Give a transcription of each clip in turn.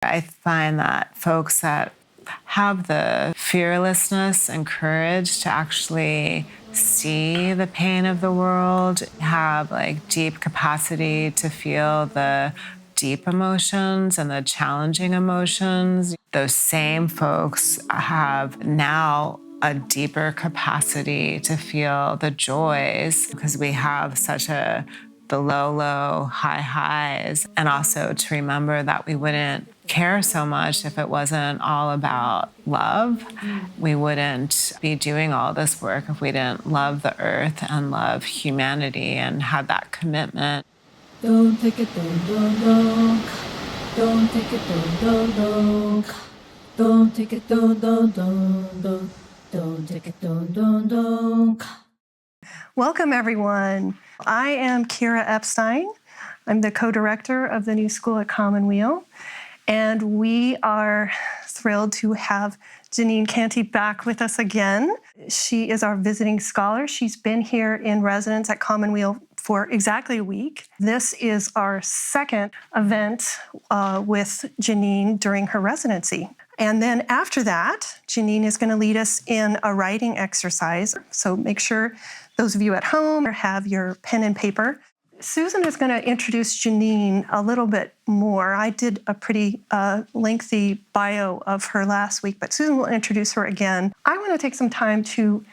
I find that folks that have the fearlessness and courage to actually see the pain of the world, have like deep capacity to feel the deep emotions and the challenging emotions. Those same folks have now a deeper capacity to feel the joys because we have such the low, high highs, and also to remember that we wouldn't care so much if it wasn't all about love. We wouldn't be doing all this work if we didn't love the earth and love humanity and have that commitment. Don't take it, don't. Don't take it, don't. Don't take it, don't. Don't take it, don't. Welcome, everyone. I am Kira Epstein. I'm the co-director of the new school at Commonweal, and we are thrilled to have Jeanine Canty back with us again. She is our visiting scholar. She's been here in residence at Commonweal for exactly a week. This is our second event with Jeanine during her residency. And then after that, Jeanine is going to lead us in a writing exercise. So make sure those of you at home have your pen and paper. Susan is going to introduce Jeanine a little bit more. I did a pretty lengthy bio of her last week, but Susan will introduce her again. I want to take some time to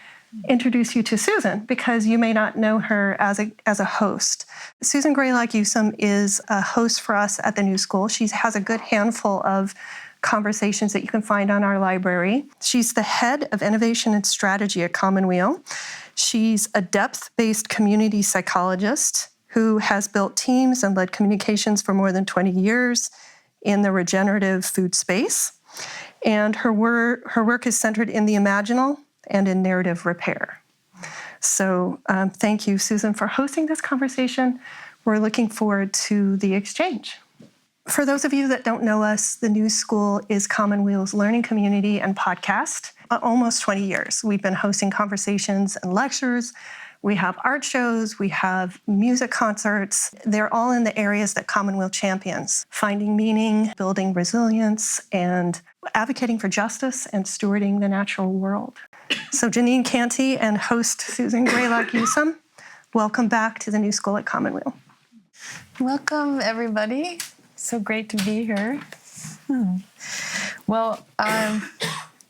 introduce you to Susan because you may not know her as a host. Susan Grelock Yusem is a host for us at the new school. She has a good handful of conversations that you can find on our library. She's the head of innovation and strategy at Commonweal. She's a depth-based community psychologist who has built teams and led communications for more than 20 years in the regenerative food space. And her work is centered in the imaginal and in narrative repair. So thank you, Susan, for hosting this conversation. We're looking forward to the exchange. For those of you that don't know us, the New School is Commonweal's learning community and podcast. Almost 20 years. We've been hosting conversations and lectures. We have art shows. We have music concerts. They're all in the areas that Commonweal champions: finding meaning, building resilience, and advocating for justice and stewarding the natural world. So Jeanine Canty and host Susan Grelock Yusem, welcome back to the New School at Commonweal. Welcome, everybody. So great to be here. Well, I'm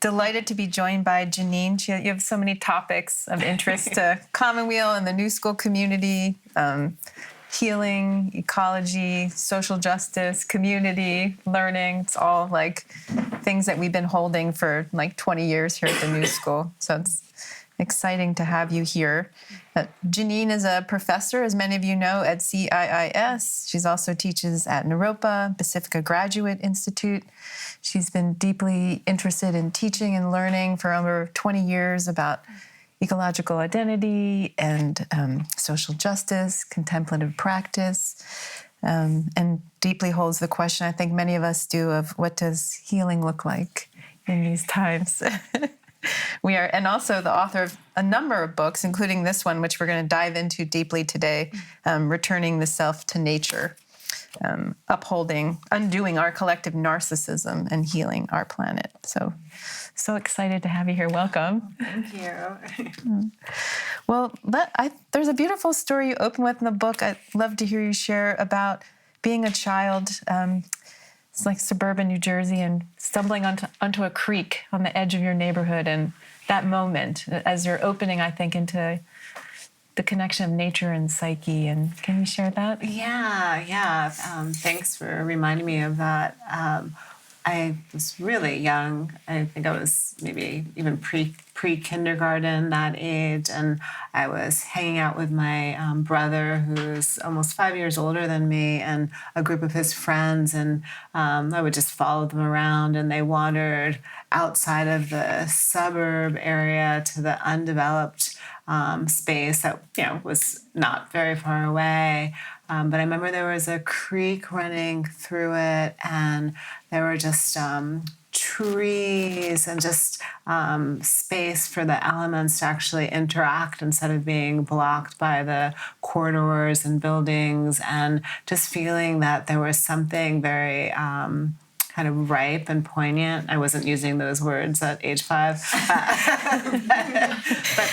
delighted to be joined by Jeanine. You have so many topics of interest to Commonweal and the New School community, healing, ecology, social justice, community, learning. It's all like things that we've been holding for like 20 years here at the New School. So it's exciting to have you here. Jeanine is a professor, as many of you know, at CIIS. She also teaches at Naropa Pacifica Graduate Institute. She's been deeply interested in teaching and learning for over 20 years about ecological identity and social justice, contemplative practice, and deeply holds the question, I think many of us do, of what does healing look like in these times? We are, and also the author of a number of books, including this one, which we're going to dive into deeply today, Returning the Self to Nature, undoing our collective narcissism and healing our planet. So excited to have you here. Welcome. Thank you. Well, there's a beautiful story you open with in the book. I'd love to hear you share about being a child. It's like suburban New Jersey and stumbling onto a creek on the edge of your neighborhood, and that moment as you're opening, I think, into the connection of nature and psyche. And can you share that? Yeah. Thanks for reminding me of that. I was really young. I think I was maybe even pre-kindergarten, that age, and I was hanging out with my brother, who's almost 5 years older than me, and a group of his friends, and I would just follow them around, and they wandered outside of the suburb area to the undeveloped space that was not very far away. But I remember there was a creek running through it, and there were just trees and just space for the elements to actually interact instead of being blocked by the corridors and buildings, and just feeling that there was something very kind of ripe and poignant. I wasn't using those words at age 5, but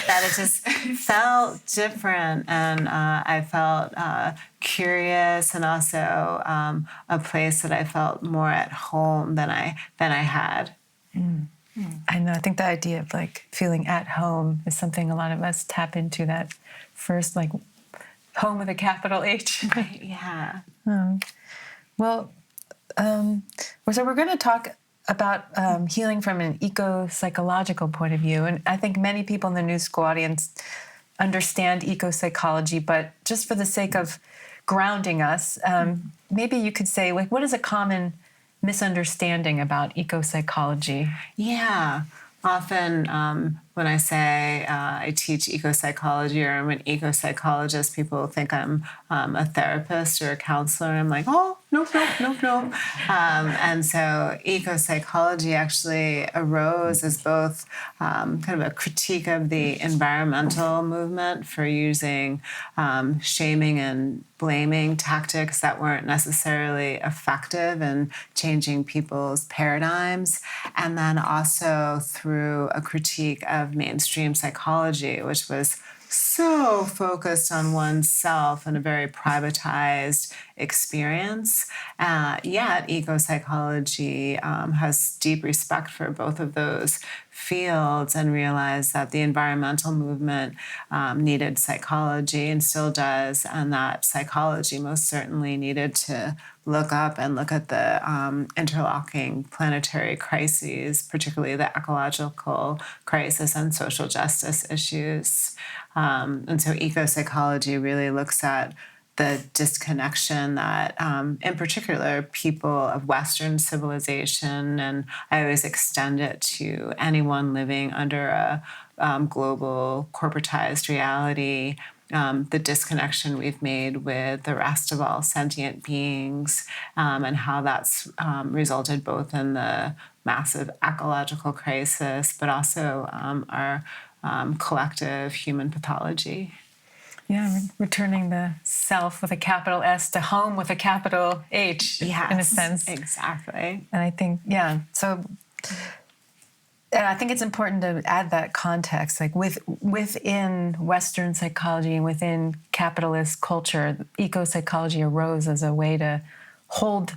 that it just felt different, and I felt curious, and also a place that I felt more at home than I had. I know. I think the idea of like feeling at home is something a lot of us tap into. That first, like, home with a capital H. Yeah. Well, so we're going to talk about healing from an eco-psychological point of view, and I think many people in the New School audience understand eco-psychology, but just for the sake of grounding us, maybe you could say, like, what is a common misunderstanding about eco-psychology? Yeah. Often when I say I teach eco-psychology, or I'm an eco-psychologist, people think I'm a therapist or a counselor. And I'm like, oh, nope. And so eco-psychology actually arose as both kind of a critique of the environmental movement for using shaming and blaming tactics that weren't necessarily effective in changing people's paradigms, and then also through a critique of mainstream psychology, which was so focused on oneself and a very privatized experience. Yet eco-psychology has deep respect for both of those fields, and realized that the environmental movement needed psychology and still does, and that psychology most certainly needed to look up and look at the interlocking planetary crises, particularly the ecological crisis and social justice issues. And so eco-psychology really looks at the disconnection that, in particular, people of Western civilization, and I always extend it to anyone living under a global corporatized reality, the disconnection we've made with the rest of all sentient beings, and how that's resulted both in the massive ecological crisis, but also our collective human pathology. Yeah, returning the self with a capital S to home with a capital H, Yes, in a sense. Exactly. And I think, so and I think it's important to add that context, like within Western psychology and within capitalist culture, eco-psychology arose as a way to hold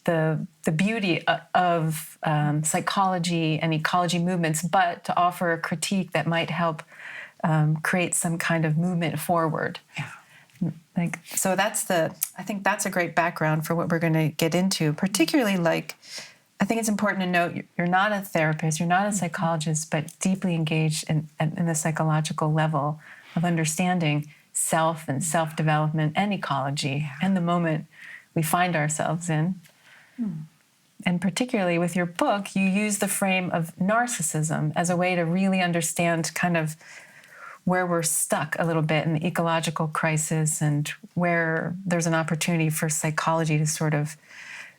the beauty of psychology and ecology movements, but to offer a critique that might help create some kind of movement forward. Yeah. So I think that's a great background for what we're going to get into, particularly, like, I think it's important to note you're not a therapist, you're not a psychologist, but deeply engaged in the psychological level of understanding self and self-development and ecology and the moment we find ourselves in. And particularly with your book, you use the frame of narcissism as a way to really understand kind of where we're stuck a little bit in the ecological crisis, and where there's an opportunity for psychology to sort of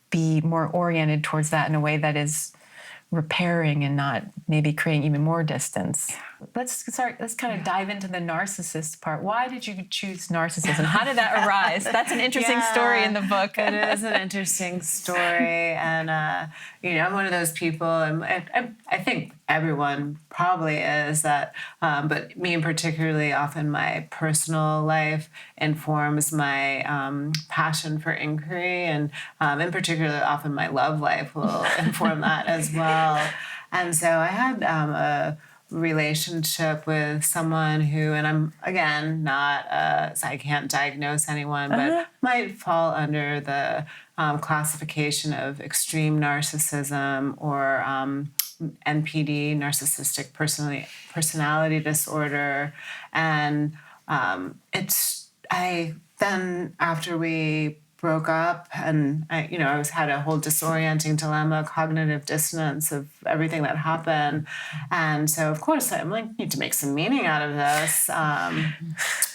be more oriented towards that in a way that is repairing and not maybe creating even more distance. Let's kind of dive into the narcissist part. Why did you choose narcissism? How did that arise? That's an interesting story in the book. It is an interesting story. And, I'm one of those people, and I think everyone probably is that, but me in particularly, often my personal life informs my passion for inquiry, and in particular, often my love life will inform that as well. And so I had a relationship with someone who, and I'm again not, so I can't diagnose anyone, but might fall under the classification of extreme narcissism, or NPD, narcissistic personality disorder. And then after we broke up, and I had a whole disorienting dilemma, cognitive dissonance of everything that happened. And so, of course, I'm like, need to make some meaning out of this.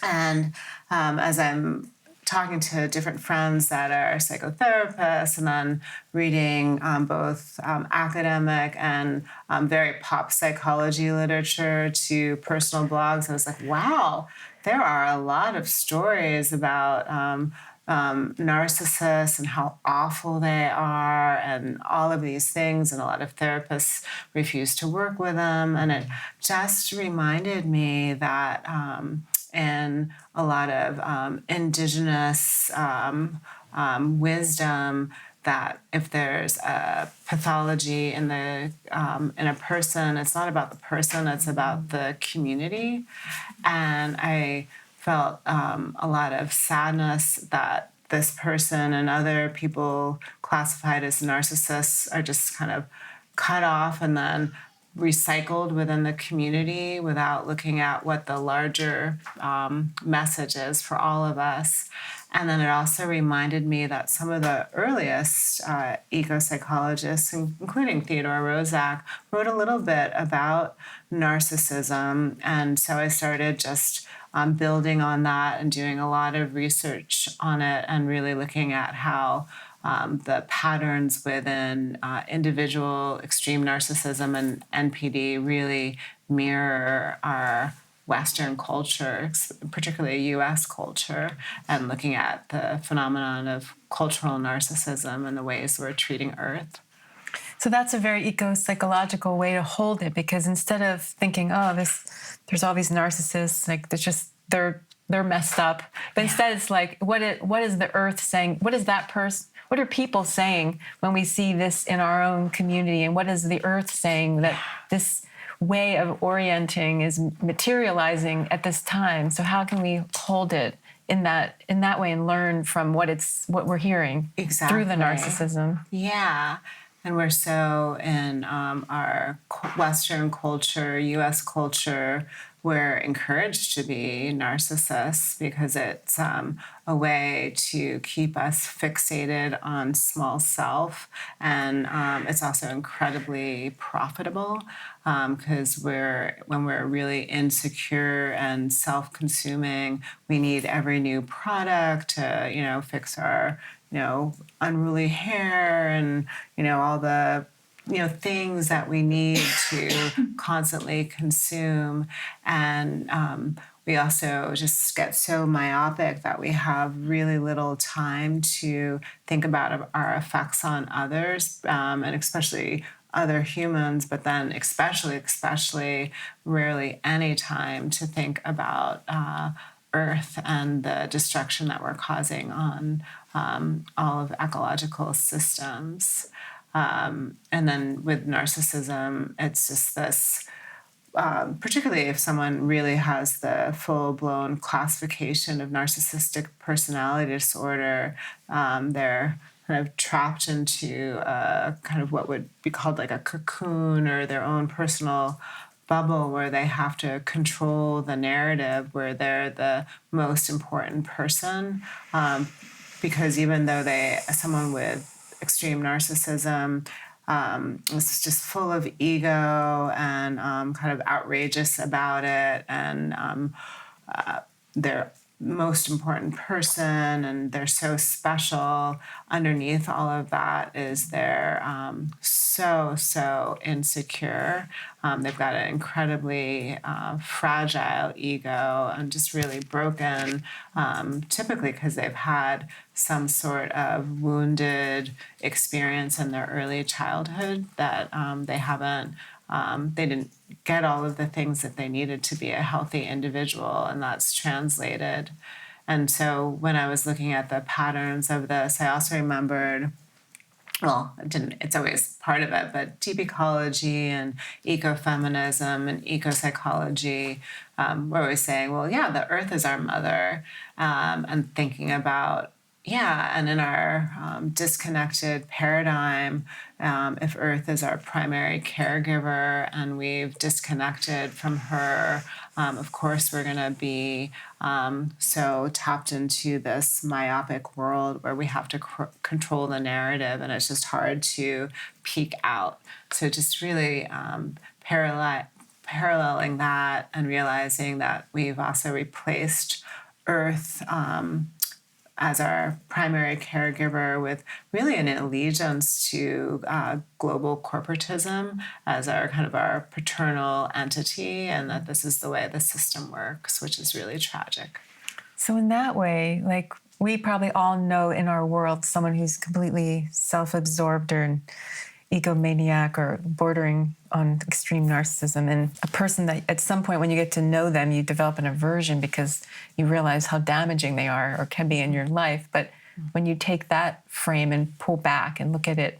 And as I'm talking to different friends that are psychotherapists, and then reading both academic and very pop psychology literature to personal blogs, I was like, wow, there are a lot of stories about narcissists and how awful they are and all of these things. And a lot of therapists refuse to work with them. And it just reminded me that in a lot of indigenous wisdom, that if there's a pathology in a person, it's not about the person, it's about the community. And I felt a lot of sadness that this person and other people classified as narcissists are just kind of cut off and then recycled within the community without looking at what the larger message is for all of us. And then it also reminded me that some of the earliest eco-psychologists, including Theodore Roszak, wrote a little bit about narcissism. And so I started just building on that and doing a lot of research on it and really looking at how the patterns within individual extreme narcissism and NPD really mirror our Western culture, particularly US culture, and looking at the phenomenon of cultural narcissism and the ways we're treating Earth. So that's a very eco-psychological way to hold it, because instead of thinking, oh, there's all these narcissists, like they're messed up, but instead it's like, what is the Earth saying? What is that person? What are people saying when we see this in our own community? And what is the Earth saying that this way of orienting is materializing at this time? So how can we hold it in that way and learn from what we're hearing through the narcissism? Yeah. And we're so in our Western culture, US culture, we're encouraged to be narcissists because it's a way to keep us fixated on small self. And it's also incredibly profitable because when we're really insecure and self-consuming, we need every new product to, fix our, unruly hair and, all the things that we need to constantly consume. And we also just get so myopic that we have really little time to think about our effects on others, and especially other humans, but then especially rarely any time to think about Earth and the destruction that we're causing on all of ecological systems. And then with narcissism, it's just this, particularly if someone really has the full-blown classification of narcissistic personality disorder, they're kind of trapped into kind of what would be called like a cocoon or their own personal bubble where they have to control the narrative, where they're the most important person. Because even though someone with extreme narcissism was just full of ego and kind of outrageous about it, and they're most important person and they're so special. Underneath all of that is they're so insecure. They've got an incredibly fragile ego and just really broken, typically because they've had some sort of wounded experience in their early childhood that they didn't get all of the things that they needed to be a healthy individual, and that's translated. And so when I was looking at the patterns of this, I also remembered, it's always part of it, but deep ecology and ecofeminism and eco-psychology, we're always saying, the Earth is our mother, and thinking about, and in our disconnected paradigm, if Earth is our primary caregiver and we've disconnected from her, of course we're going to be so tapped into this myopic world where we have to control the narrative, and it's just hard to peek out. So just really paralleling that and realizing that we've also replaced Earth as our primary caregiver with really an allegiance to global corporatism as our paternal entity, and that this is the way the system works, which is really tragic. So in that way, like we probably all know in our world someone who's completely self-absorbed or an egomaniac or bordering on extreme narcissism, and a person that at some point when you get to know them, you develop an aversion because you realize how damaging they are or can be in your life. But when you take that frame and pull back and look at it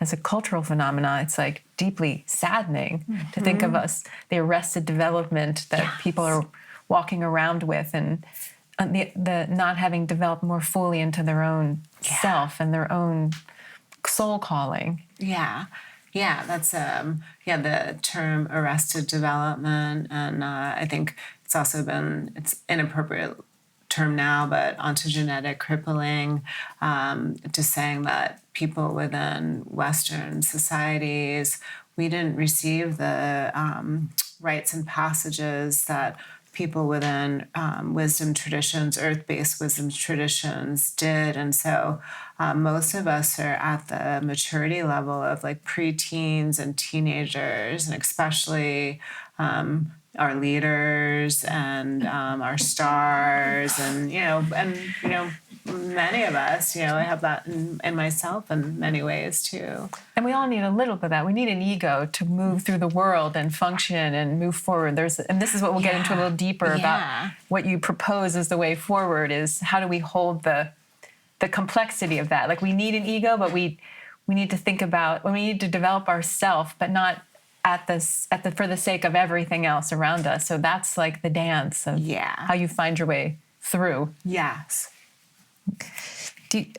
as a cultural phenomenon, it's like deeply saddening to think of us, the arrested development that people are walking around with, and the not having developed more fully into their own self and their own soul calling. Yeah. Yeah, that's the term arrested development, and I think it's inappropriate term now, but ontogenetic crippling, just saying that people within Western societies, we didn't receive the rites and passages that people within wisdom traditions, earth-based wisdom traditions did. And so most of us are at the maturity level of like preteens and teenagers, and especially our leaders and our stars, and many of us, I have that in myself in many ways too. And we all need a little bit of that. We need an ego to move through the world and function and move forward. And this is what we'll get into a little deeper about what you propose as the way forward, is how do we hold the complexity of that? Like, we need an ego, but we need to think about when we need to develop ourself, but not for the sake of everything else around us. So that's like the dance of how you find your way through. Yes.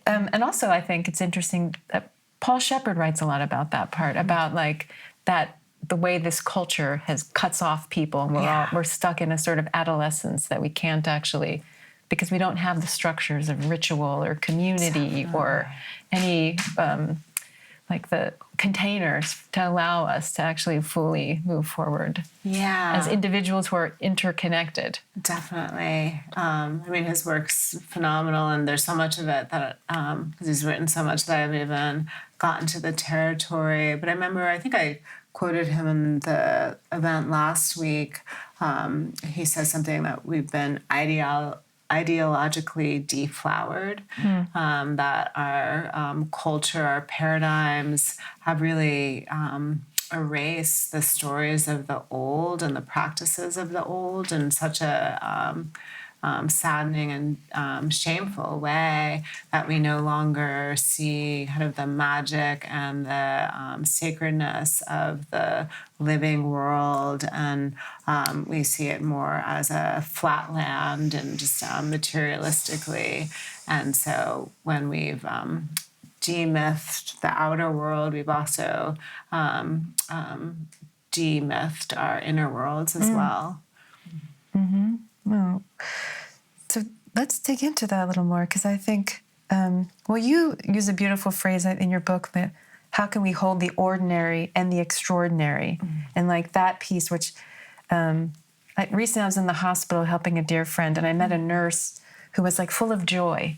And also, I think it's interesting that Paul Shepard writes a lot about that part, about like that the way this culture cuts off people, and we're stuck in a sort of adolescence that we can't actually, because we don't have the structures of ritual or community or any like the containers to allow us to actually fully move forward. Yeah. As individuals who are interconnected. Definitely. His work's phenomenal, and there's so much of it that, because he's written so much that I haven't even gotten to the territory. But I think I quoted him in the event last week. He says something that we've been ideologically deflowered, that our culture, our paradigms have really erased the stories of the old and the practices of the old in such a saddening and shameful way that we no longer see kind of the magic and the sacredness of the living world, and we see it more as a flat land and just materialistically. And so when we've demythed the outer world, we've also demythed our inner worlds as well. Mm-hmm. Well, so let's dig into that a little more, because I think, you use a beautiful phrase in your book, that how can we hold the ordinary and the extraordinary? And like that piece, which recently I was in the hospital helping a dear friend, and I met a nurse who was like full of joy.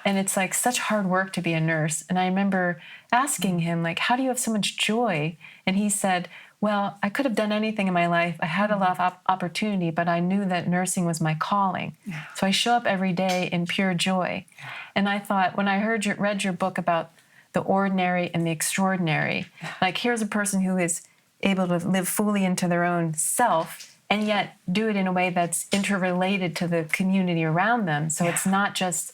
And it's like such hard work to be a nurse. And I remember asking him, like, how do you have so much joy? And he said, well, I could have done anything in my life. I had a lot of opportunity, but I knew that nursing was my calling. So I show up every day in pure joy. And I thought, when I read your book about the ordinary and the extraordinary, like, here's a person who is able to live fully into their own self and yet do it in a way that's interrelated to the community around them. So it's not just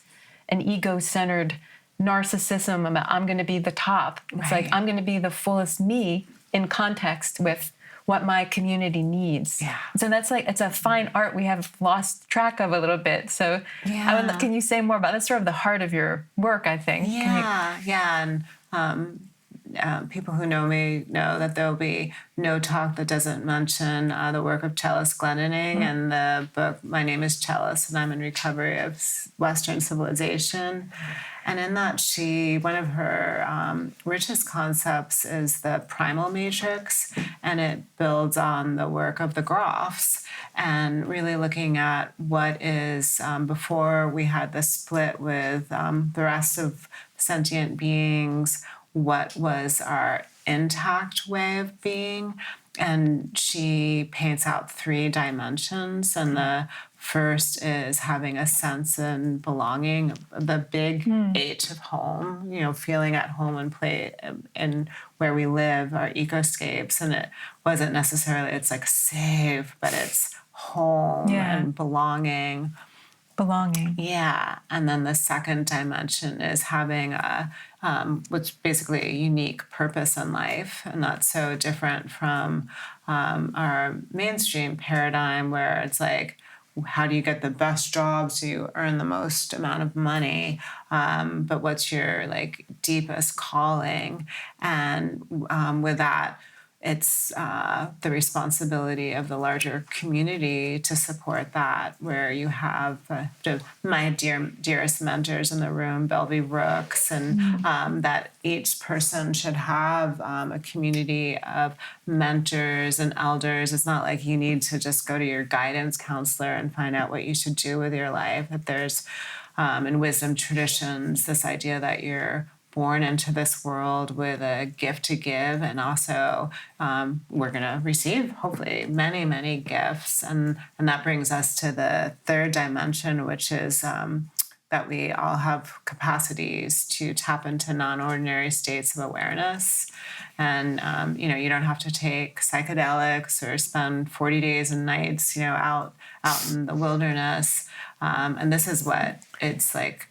an ego-centered narcissism about I'm going to be the top. It's like I'm going to be the fullest me in context with what my community needs. So that's like, it's a fine art we have lost track of a little bit. So can you say more about that? That's sort of the heart of your work, I think. And people who know me know that there'll be no talk that doesn't mention the work of cellist Glendinning and the book My Name is Cellist and I'm in Recovery of Western Civilization. And in that, one of her richest concepts is the primal matrix, and it builds on the work of the Groffs, and really looking at what is, before we had the split with the rest of sentient beings, what was our intact way of being. And she paints out 3 dimensions. And the first is having a sense and belonging, the big H of home, feeling at home and play in where we live, our ecoscapes. And it wasn't necessarily, it's like safe, but it's home and belonging. Belonging. Yeah. And then the second dimension is having what's basically a unique purpose in life. And that's so different from our mainstream paradigm where it's like, how do you get the best job so you earn the most amount of money? But what's your like deepest calling? And with that, it's the responsibility of the larger community to support that, where you have my dearest mentors in the room, Belvy Rooks, and that each person should have a community of mentors and elders. It's not like you need to just go to your guidance counselor and find out what you should do with your life. That there's, in wisdom traditions, this idea that you're born into this world with a gift to give, and also we're going to receive hopefully many, many gifts, and that brings us to the third dimension, which is that we all have capacities to tap into non-ordinary states of awareness. And you don't have to take psychedelics or spend 40 days and nights out in the wilderness. And this is what it's like.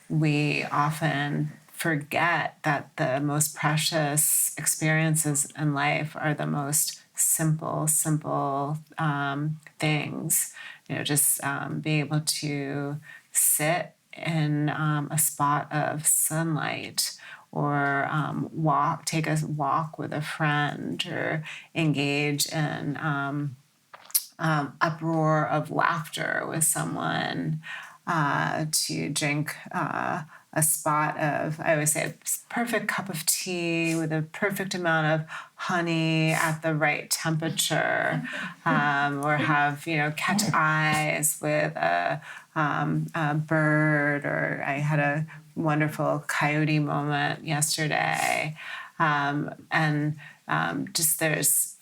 We often forget that the most precious experiences in life are the most simple things. Just being able to sit in a spot of sunlight, or take a walk with a friend, or engage in uproar of laughter with someone, to drink a spot of, I always say, a perfect cup of tea with a perfect amount of honey at the right temperature, or have, catch eyes with a bird, or I had a wonderful coyote moment yesterday. Just there's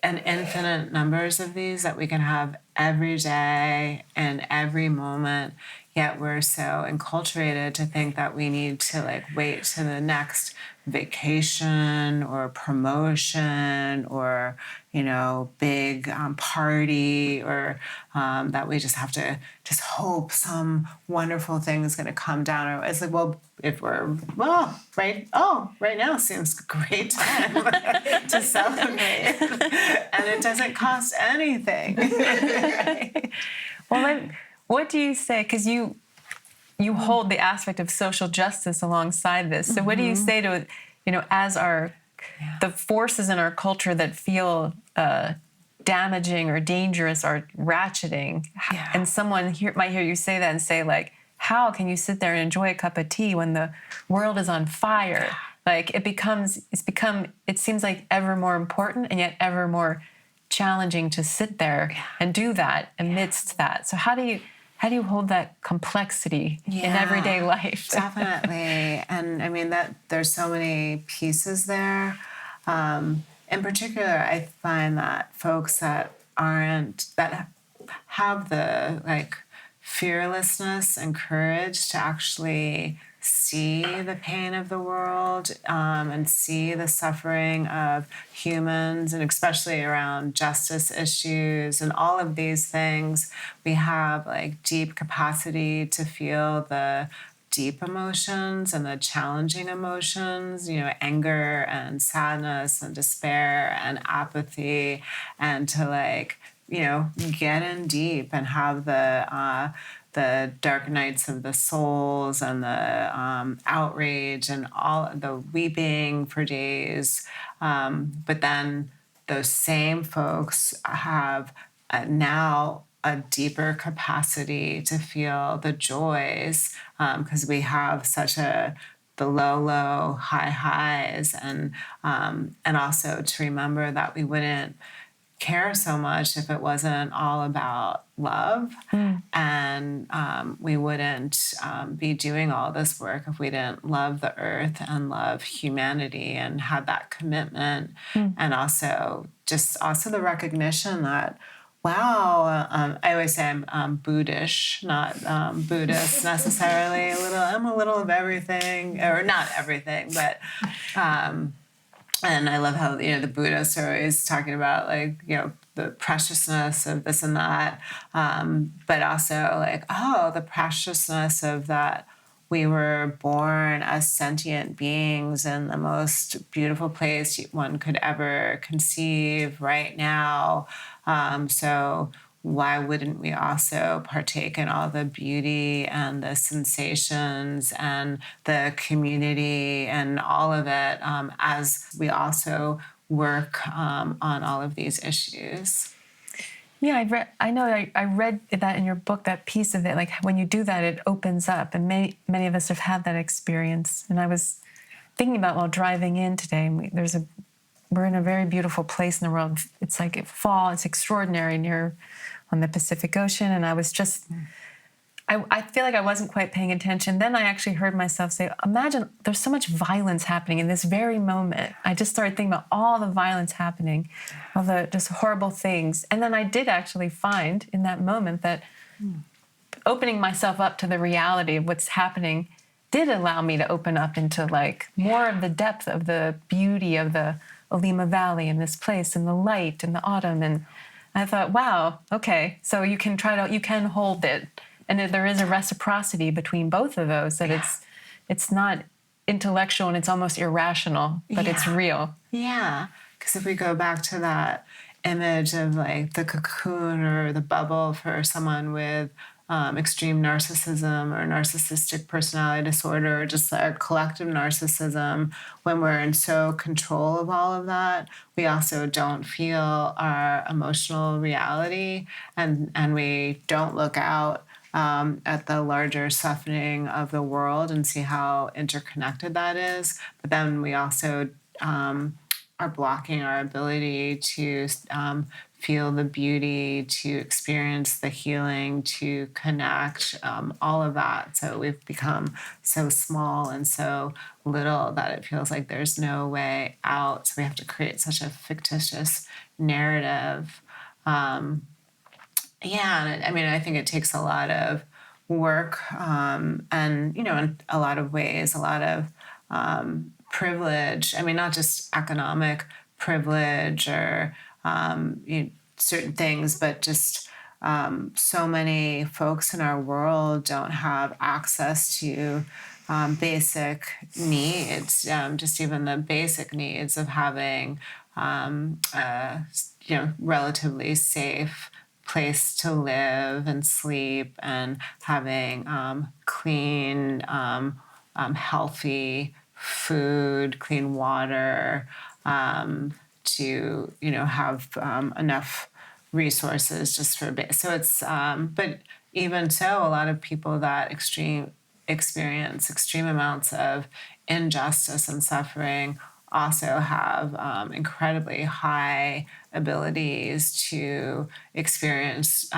an infinite numbers of these that we can have every day and every moment. Yet we're so enculturated to think that we need to wait to the next vacation or promotion or big party, or that we just have to just hope some wonderful thing is going to come down. Or it's like, well, if we're right now seems a great time to celebrate, and it doesn't cost anything. Right? Well, what do you say? Because you hold the aspect of social justice alongside this. So what do you say to, as the forces in our culture that feel damaging or dangerous are ratcheting, and someone might hear you say that and say, how can you sit there and enjoy a cup of tea when the world is on fire? It seems like ever more important and yet ever more challenging to sit there and do that amidst that. So how do you hold that complexity in everyday life? Definitely. And I mean that there's so many pieces there. In particular, I find that folks that have the fearlessness and courage to actually see the pain of the world, and see the suffering of humans, and especially around justice issues and all of these things, we have deep capacity to feel the deep emotions and the challenging emotions, anger and sadness and despair and apathy, and to get in deep and have the dark nights of the souls and the outrage and all the weeping for days. But then those same folks have now a deeper capacity to feel the joys, because we have such the low, high highs, and also to remember that we wouldn't care so much if it wasn't all about love. And we wouldn't be doing all this work if we didn't love the earth and love humanity and had that commitment. And also the recognition that, wow, I always say I'm Buddhist, not Buddhist necessarily. I'm a little of everything, or not everything, but and I love how, the Buddhists are always talking about, like, the preciousness of this and that, but also like, the preciousness of that we were born as sentient beings in the most beautiful place one could ever conceive right now. So why wouldn't we also partake in all the beauty and the sensations and the community and all of it, as we also work on all of these issues? Yeah, I read that in your book, that piece of it, like when you do that, it opens up, and many of us have had that experience. And I was thinking about while driving in today, and we're in a very beautiful place in the world. It's like fall, it's extraordinary on the Pacific Ocean, and I was just, I feel like I wasn't quite paying attention. Then I actually heard myself say, imagine there's so much violence happening in this very moment. I just started thinking about all the violence happening, all the just horrible things. And then I did actually find in that moment that opening myself up to the reality of what's happening did allow me to open up into like more of the depth of the beauty of the Olima Valley and this place and the light and the autumn. And I thought, wow, okay, so you can hold it. And there is a reciprocity between both of those, that it's not intellectual and it's almost irrational, but it's real. Yeah, because if we go back to that image of like the cocoon or the bubble for someone with extreme narcissism or narcissistic personality disorder, or just our collective narcissism, when we're in so control of all of that, we also don't feel our emotional reality, and we don't look out at the larger suffering of the world and see how interconnected that is. But then we also are blocking our ability to feel the beauty, to experience the healing, to connect, all of that. So we've become so small and so little that it feels like there's no way out. So we have to create such a fictitious narrative. I think it takes a lot of work, and, in a lot of ways, a lot of privilege. I mean, not just economic privilege or certain things, but just so many folks in our world don't have access to basic needs, just even the basic needs of having relatively safe place to live and sleep, and having clean, healthy food, clean water, to have enough resources just for so it's but even so, a lot of people that experience extreme amounts of injustice and suffering also have incredibly high abilities to experience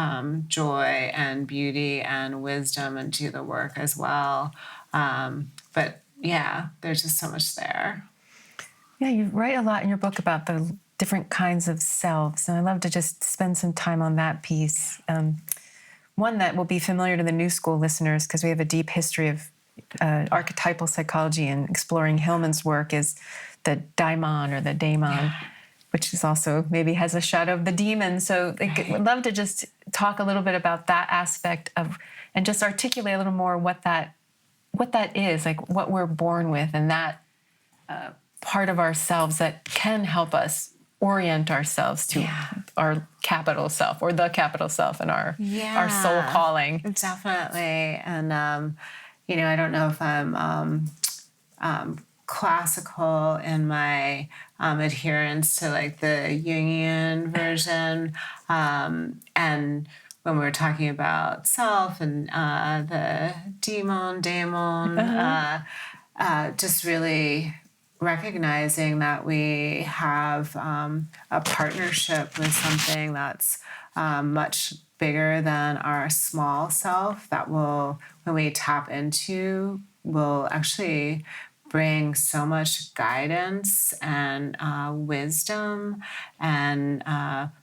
joy and beauty and wisdom and do the work as well. But yeah, there's just so much there. Yeah, you write a lot in your book about the different kinds of selves, and I'd love to just spend some time on that piece. One that will be familiar to the New School listeners, because we have a deep history of archetypal psychology, and exploring Hillman's work is the daimon or the daemon, which is also maybe has a shadow of the demon. So I'd love to just talk a little bit about that aspect of, and just articulate a little more what that is, like what we're born with, and that part of ourselves that can help us orient ourselves to our capital self, or the capital self, and our soul calling. Definitely. And I don't know if I'm classical in my adherence to like the Jungian version, and when we're talking about self and the daemon, just really recognizing that we have a partnership with something that's much bigger than our small self that will, when we tap into, will actually bring so much guidance and wisdom. And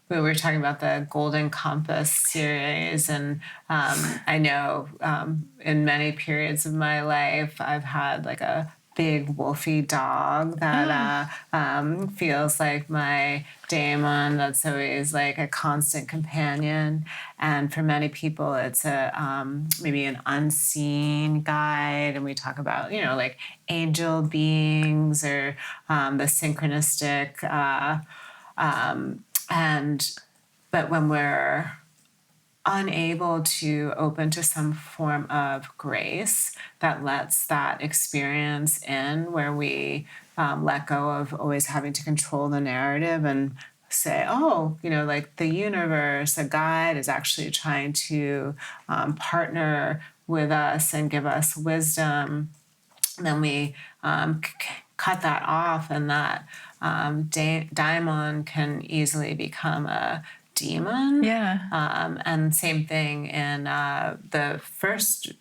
we were talking about the Golden Compass series, and I know in many periods of my life I've had like a big wolfy dog that feels like my daemon, that's always like a constant companion. And for many people it's a maybe an unseen guide, and we talk about, you know, like angel beings or the synchronistic but when we're unable to open to some form of grace that lets that experience in, where we let go of always having to control the narrative and say, oh, you know, like the universe, a guide is actually trying to partner with us and give us wisdom, then we cut that off, and that daimon can easily become a demon. Yeah. And same thing in the first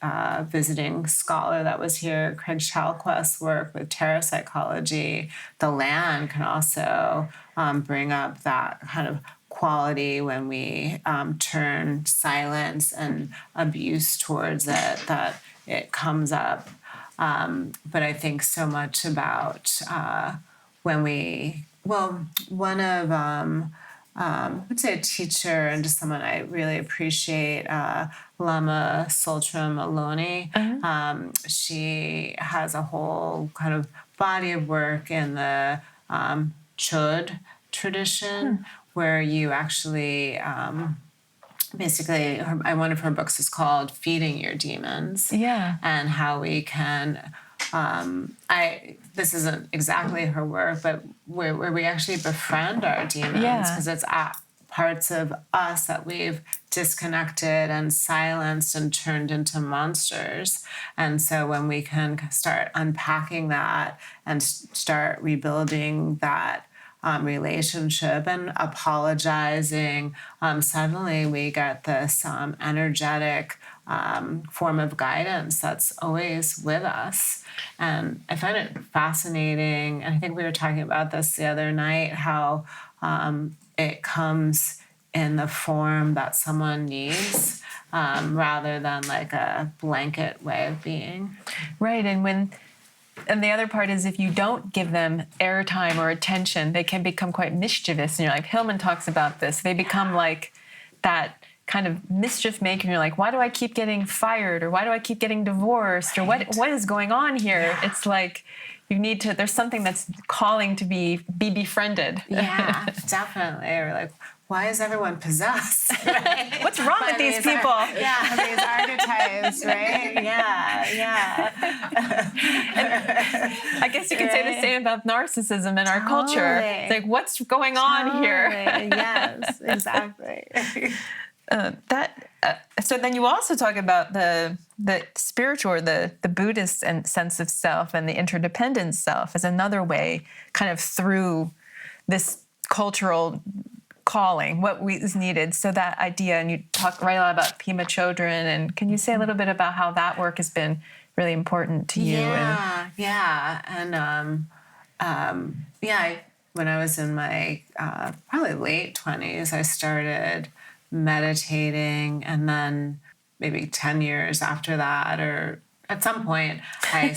visiting scholar that was here, Craig Chalquest's work with parapsychology. The land can also bring up that kind of quality when we turn silence and abuse towards it, that it comes up. But I think so much about when we, well, one of, I would say a teacher and just someone I really appreciate, Lama Tsultrim Aloni. She has a whole kind of body of work in the Chod tradition, where you actually basically, one of her books is called Feeding Your Demons. Yeah. And how we can, this isn't exactly her work, but where we actually befriend our demons, because it's parts of us that we've disconnected and silenced and turned into monsters. And so when we can start unpacking that and start rebuilding that relationship and apologizing, suddenly we get this energetic form of guidance that's always with us. And I find it fascinating, and I think we were talking about this the other night, how it comes in the form that someone needs, rather than like a blanket way of being. Right. And the other part is, if you don't give them airtime or attention, they can become quite mischievous. And you're like, Hillman talks about this. They become like that kind of mischief maker. And you're like, why do I keep getting fired? Or why do I keep getting divorced? Or what is going on here? Yeah. It's like you need to, there's something that's calling to be befriended. Yeah, definitely. Or like, why is everyone possessed? Right? What's wrong with these people? These archetypes, right? Yeah. I guess you could say the same about narcissism in our culture. It's like, what's going on here? Yes, exactly. So then you also talk about the spiritual, or the Buddhist and sense of self, and the interdependent self as another way, kind of through this cultural calling, what is needed. So that idea, and you talk right a lot about Pema Chodron, and can you say a little bit about how that work has been really important to you? When I was in my probably late 20s, I started meditating, and then maybe 10 years after that, or at some point, I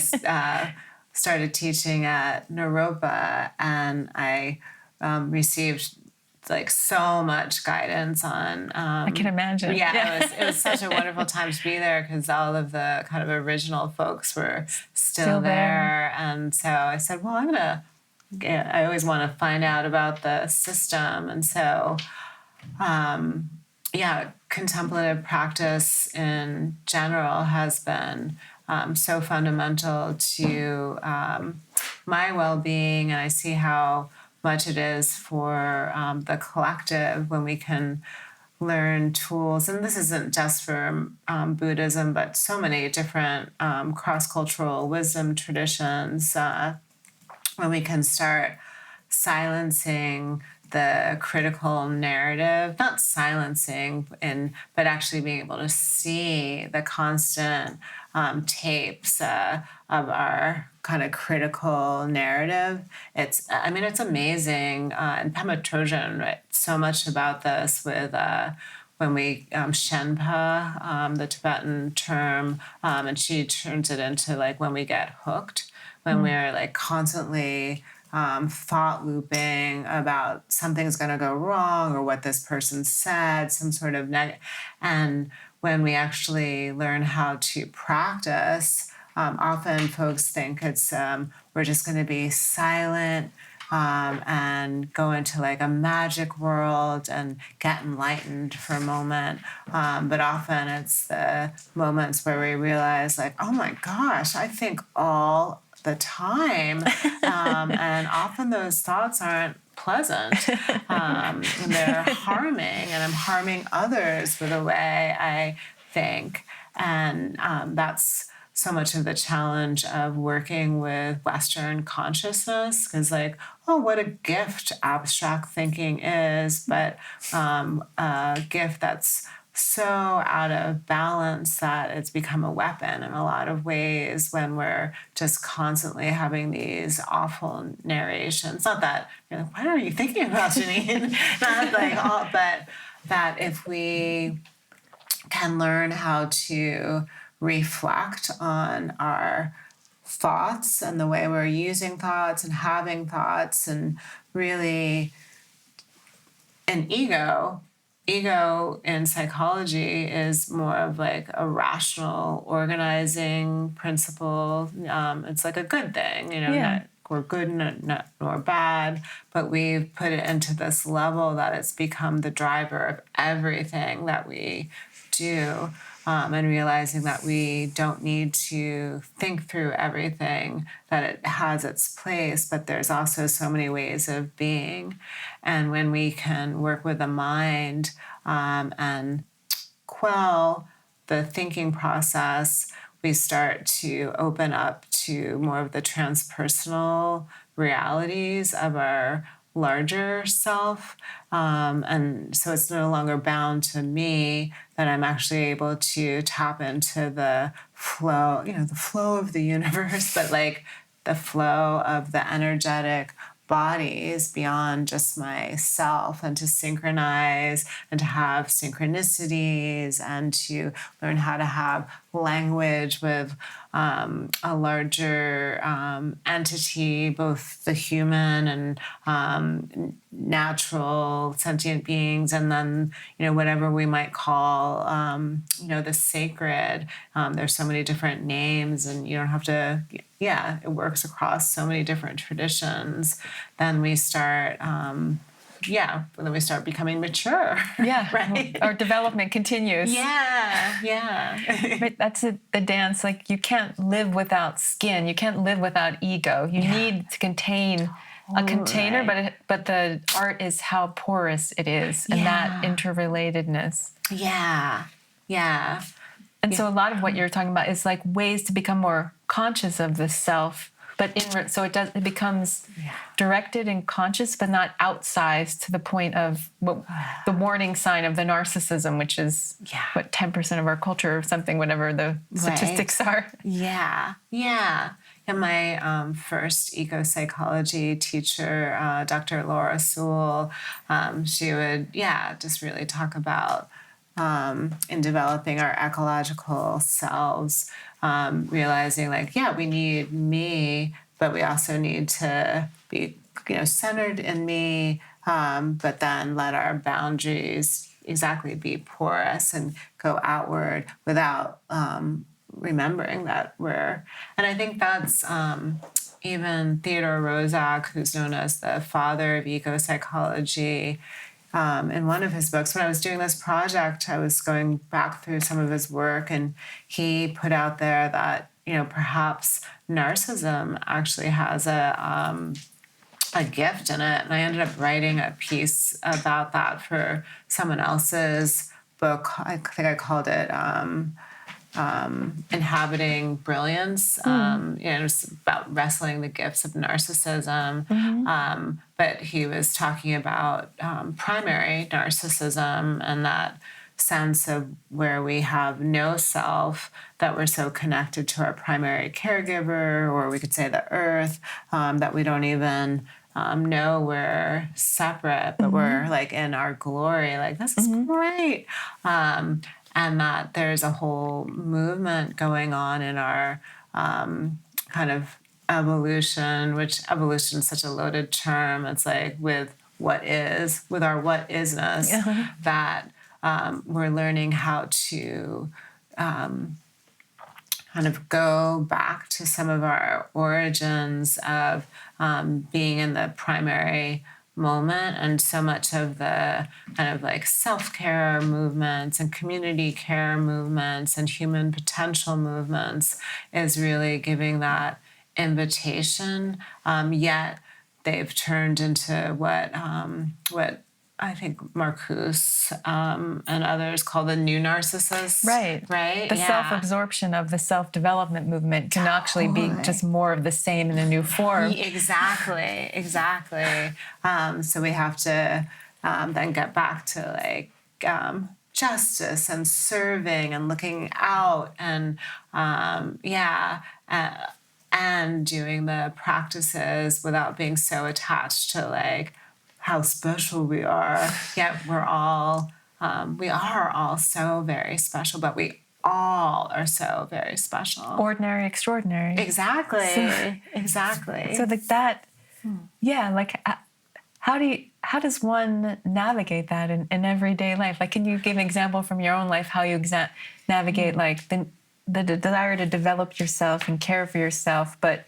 started teaching at Naropa, and I received like so much guidance on. I can imagine. Yeah, it was such a wonderful time to be there, because all of the kind of original folks were still there. And so I said, well, I always want to find out about the system. And so, contemplative practice in general has been so fundamental to my well-being, and I see how much it is for the collective when we can learn tools. And this isn't just for Buddhism, but so many different cross-cultural wisdom traditions, when we can start silencing the critical narrative, not silencing, but actually being able to see the constant tapes of our kind of critical narrative. It's amazing. And Pema Trojan wrote so much about this with when we Shenpa, the Tibetan term, and she turns it into like when we get hooked, when we're like constantly thought looping about something's going to go wrong or what this person said, some sort of and when we actually learn how to practice, often folks think it's we're just going to be silent and go into like a magic world and get enlightened for a moment. But often it's the moments where we realize like, oh my gosh, I think all the time. And often those thoughts aren't pleasant. And they're harming, and I'm harming others with the way I think. And that's so much of the challenge of working with Western consciousness, because like, oh, what a gift abstract thinking is, but a gift that's so out of balance that it's become a weapon in a lot of ways when we're just constantly having these awful narrations. Not that you're like, what are you thinking about, Jeanine? Not like all, but that if we can learn how to reflect on our thoughts and the way we're using thoughts and having thoughts, and really an ego in psychology is more of like a rational organizing principle. It's like a good thing, not we're good nor bad, but we've put it into this level that it's become the driver of everything that we do. And realizing that we don't need to think through everything, that it has its place, but there's also so many ways of being. And when we can work with the mind and quell the thinking process, we start to open up to more of the transpersonal realities of our larger self. And so it's no longer bound to me, that I'm actually able to tap into the flow, the flow of the universe, but like the flow of the energetic bodies beyond just myself, and to synchronize and to have synchronicities and to learn how to have language with a larger entity, both the human and natural sentient beings, and then whatever we might call the sacred. There's so many different names, and you don't have to. Yeah, it works across so many different traditions. Then we start. Then we start becoming mature. Yeah, right. Our development continues. Yeah. But that's the dance. Like, you can't live without skin. You can't live without ego. You need to contain a container, but the art is how porous it is, and that interrelatedness. Yeah. And so a lot of what you're talking about is like ways to become more conscious of the self, but it becomes directed and conscious, but not outsized to the point of the warning sign of the narcissism, which is what 10% of our culture or something, whatever the statistics are. Yeah. And my first ecopsychology teacher, Dr. Laura Sewell, she would just really talk about in developing our ecological selves, realizing like, we need me, but we also need to be, centered in me, but then let our boundaries exactly be porous and go outward without remembering that and I think that's even Theodore Roszak, who's known as the father of ecopsychology. In one of his books, when I was doing this project, I was going back through some of his work, and he put out there that, perhaps narcissism actually has a gift in it. And I ended up writing a piece about that for someone else's book. I think I called it inhabiting brilliance. It's about wrestling the gifts of narcissism. But he was talking about primary narcissism and that sense of where we have no self, that we're so connected to our primary caregiver, or we could say the earth, that we don't even know we're separate, but we're like in our glory, like this is great. And that there's a whole movement going on in our kind of evolution, which evolution is such a loaded term. It's like with our what isness, that we're learning how to kind of go back to some of our origins of being in the primary moment. And so much of the kind of like self-care movements and community care movements and human potential movements is really giving that invitation. Yet they've turned into what I think Marcuse and others call the new narcissist. Right. The self-absorption of the self-development movement can actually be just more of the same in a new form. Exactly. So we have to then get back to like justice and serving and looking out and and doing the practices without being so attached to like how special we are. Yet we are all so very special, but we all are so very special. Ordinary, extraordinary. Exactly. So like that, like how does one navigate that in everyday life? Like, can you give an example from your own life how you navigate like the desire to develop yourself and care for yourself, but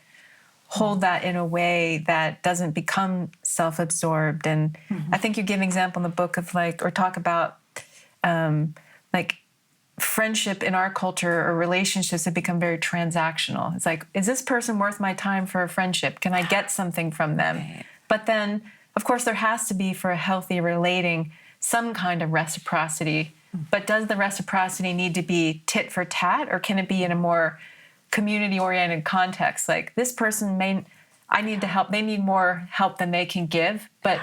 hold that in a way that doesn't become self-absorbed? And I think you give an example in the book of like, or talk about like friendship in our culture or relationships have become very transactional. It's like, is this person worth my time for a friendship? Can I get something from them? Right. But then, of course, there has to be, for a healthy relating, some kind of reciprocity. But does the reciprocity need to be tit for tat, or can it be in a more community-oriented context? Like, this person I need to help, they need more help than they can give, but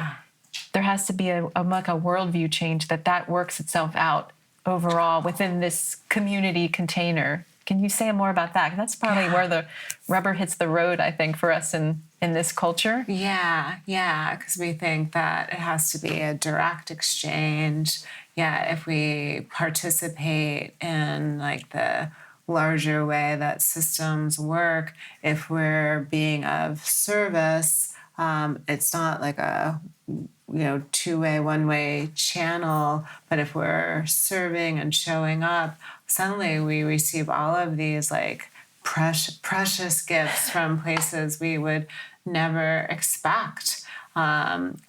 there has to be a worldview change that works itself out overall within this community container. Can you say more about that? 'Cause that's probably where the rubber hits the road, I think, for us in this culture. Yeah, because we think that it has to be a direct exchange. Yeah, if we participate in like the larger way that systems work, if we're being of service, it's not like a two-way, one-way channel, but if we're serving and showing up, suddenly we receive all of these like precious gifts from places we would never expect. And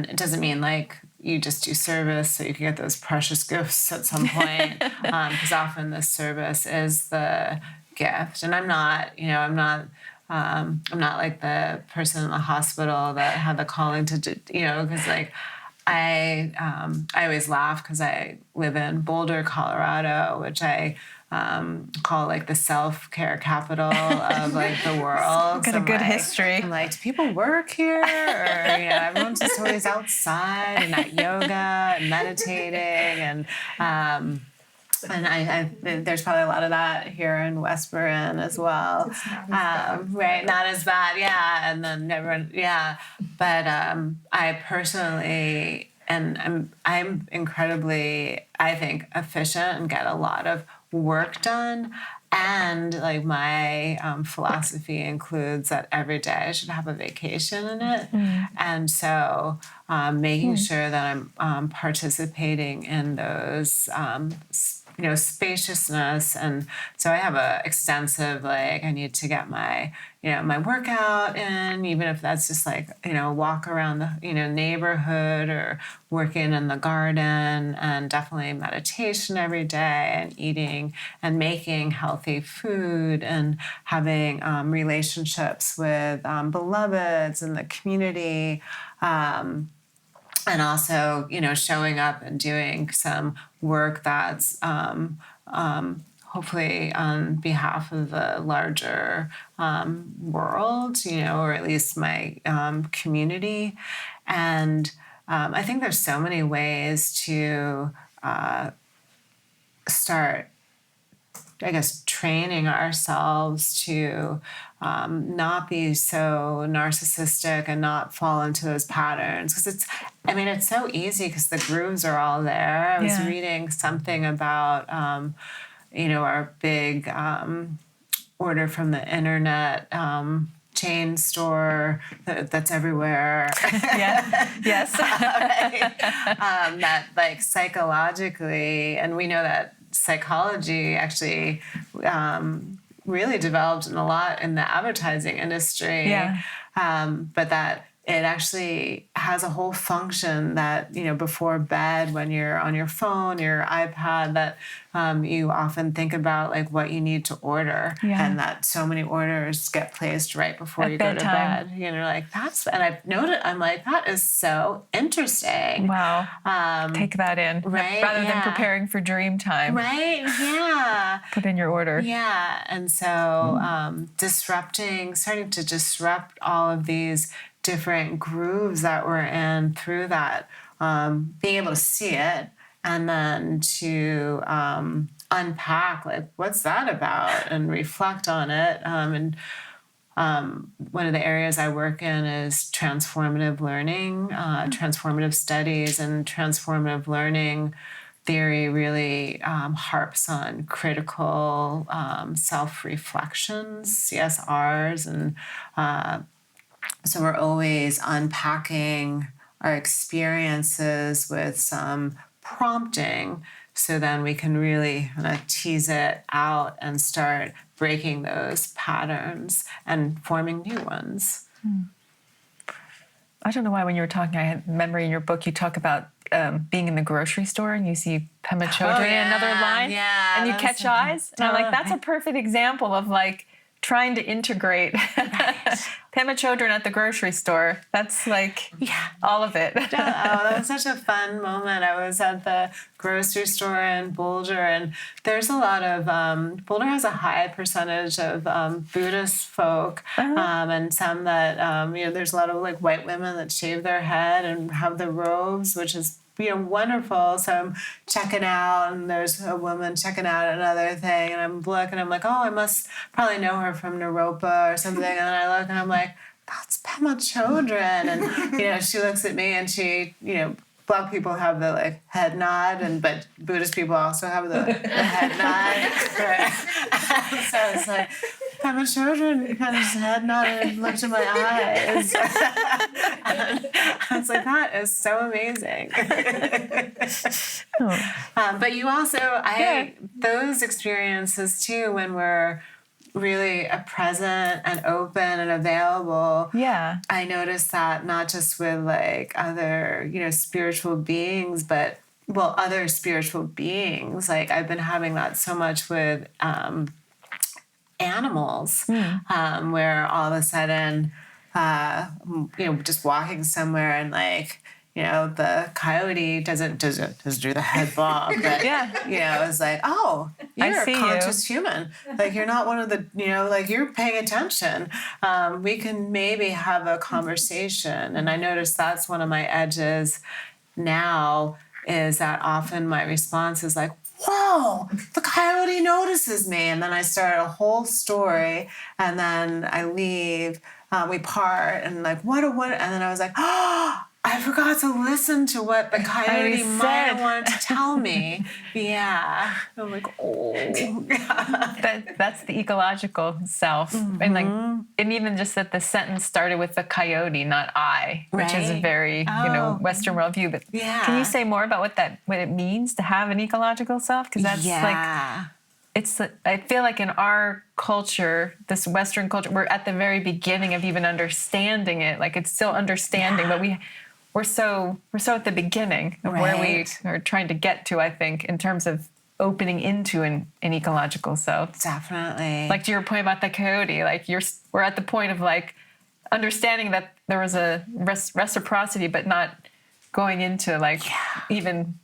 it doesn't mean like you just do service so you can get those precious gifts at some point, because often the service is the gift. And I'm not like the person in the hospital that had the calling to, because like I always laugh because I live in Boulder, Colorado, which I call like the self-care capital of like the world. Got a good history. I'm like, do people work here? Or everyone's just always outside and at yoga and meditating and I there's probably a lot of that here in West Marin as well. It's not as bad. Right, not as bad, and then everyone, But I personally, and I'm incredibly, I think, efficient and get a lot of work done. And like my philosophy includes that every day I should have a vacation in it. And so making sure that I'm participating in those spaciousness. And so I have a extensive, I need to get my, my workout in, even if that's just like, walk around the, neighborhood or working in the garden, and definitely meditation every day and eating and making healthy food and having relationships with beloveds in the community. And also, showing up and doing some work that's hopefully on behalf of the larger world, or at least my community. And I think there's so many ways to start, I guess, training ourselves to not be so narcissistic and not fall into those patterns. Because it's so easy because the grooves are all there. I was reading something about, our big order from the internet chain store that's everywhere. Yes. That like psychologically, and we know that psychology actually really developed a lot in the advertising industry. But that it actually has a whole function that, before bed, when you're on your phone, your iPad, that you often think about like what you need to order, and that so many orders get placed right before you go to bed. Like and I've noted, I'm like, that is so interesting. Wow. Take that in. Right. Rather than preparing for dream time. Right. Yeah. Put in your order. Yeah. And so starting to disrupt all of these different grooves that we're in through that, being able to see it and then to unpack, like, what's that about, and reflect on it. And one of the areas I work in is transformative learning, transformative studies, and transformative learning theory really harps on critical self-reflections, CSRs, and so we're always unpacking our experiences with some prompting, so then we can really kind of tease it out and start breaking those patterns and forming new ones. I don't know why when you were talking, I had memory in your book, you talk about being in the grocery store and you see Pema Chodron in another line, and you catch eyes. And I'm like, that's a perfect example of like trying to integrate Pema Chodron at the grocery store. That's like all of it. That was such a fun moment. I was at the grocery store in Boulder, and there's a lot of, Boulder has a high percentage of Buddhist folk, and some that, there's a lot of like white women that shave their head and have the robes, which is wonderful. So I'm checking out, and there's a woman checking out another thing, and I'm looking, I'm like, oh, I must probably know her from Naropa or something. And then I look and I'm like, that's Pema Chodron. And, she looks at me, and she, Black people have the like head nod, but Buddhist people also have the head nod. So it's like, Pema Chodron kind of just head nodded and looked in my eyes. And I was like, that is so amazing. But you also, those experiences too, when we're really present and open and available. I noticed that not just with like other, spiritual beings, but other spiritual beings. Like I've been having that so much with animals, where all of a sudden, just walking somewhere and like, the coyote doesn't do the head bob, but it's like, oh, you're a conscious human. Like you're not one of the, like you're paying attention. We can maybe have a conversation. And I noticed that's one of my edges now, is that often my response is like, whoa, the coyote notices me. And then I start a whole story, and then I leave, we part, and like, what, and then I was like, oh, I forgot to listen to what the coyote might have wanted to tell me. I'm like, oh. That's the ecological self. And like, and even just that the sentence started with the coyote, not I, which is a very, Western worldview. But can you say more about what it means to have an ecological self? Because that's like, I feel like in our culture, this Western culture, we're at the very beginning of even understanding it. Like it's still understanding, but we're so at the beginning of where we are trying to get to, I think, in terms of opening into an ecological self. Definitely. Like to your point about the coyote, like we're at the point of like understanding that there was a reciprocity, but not going into like even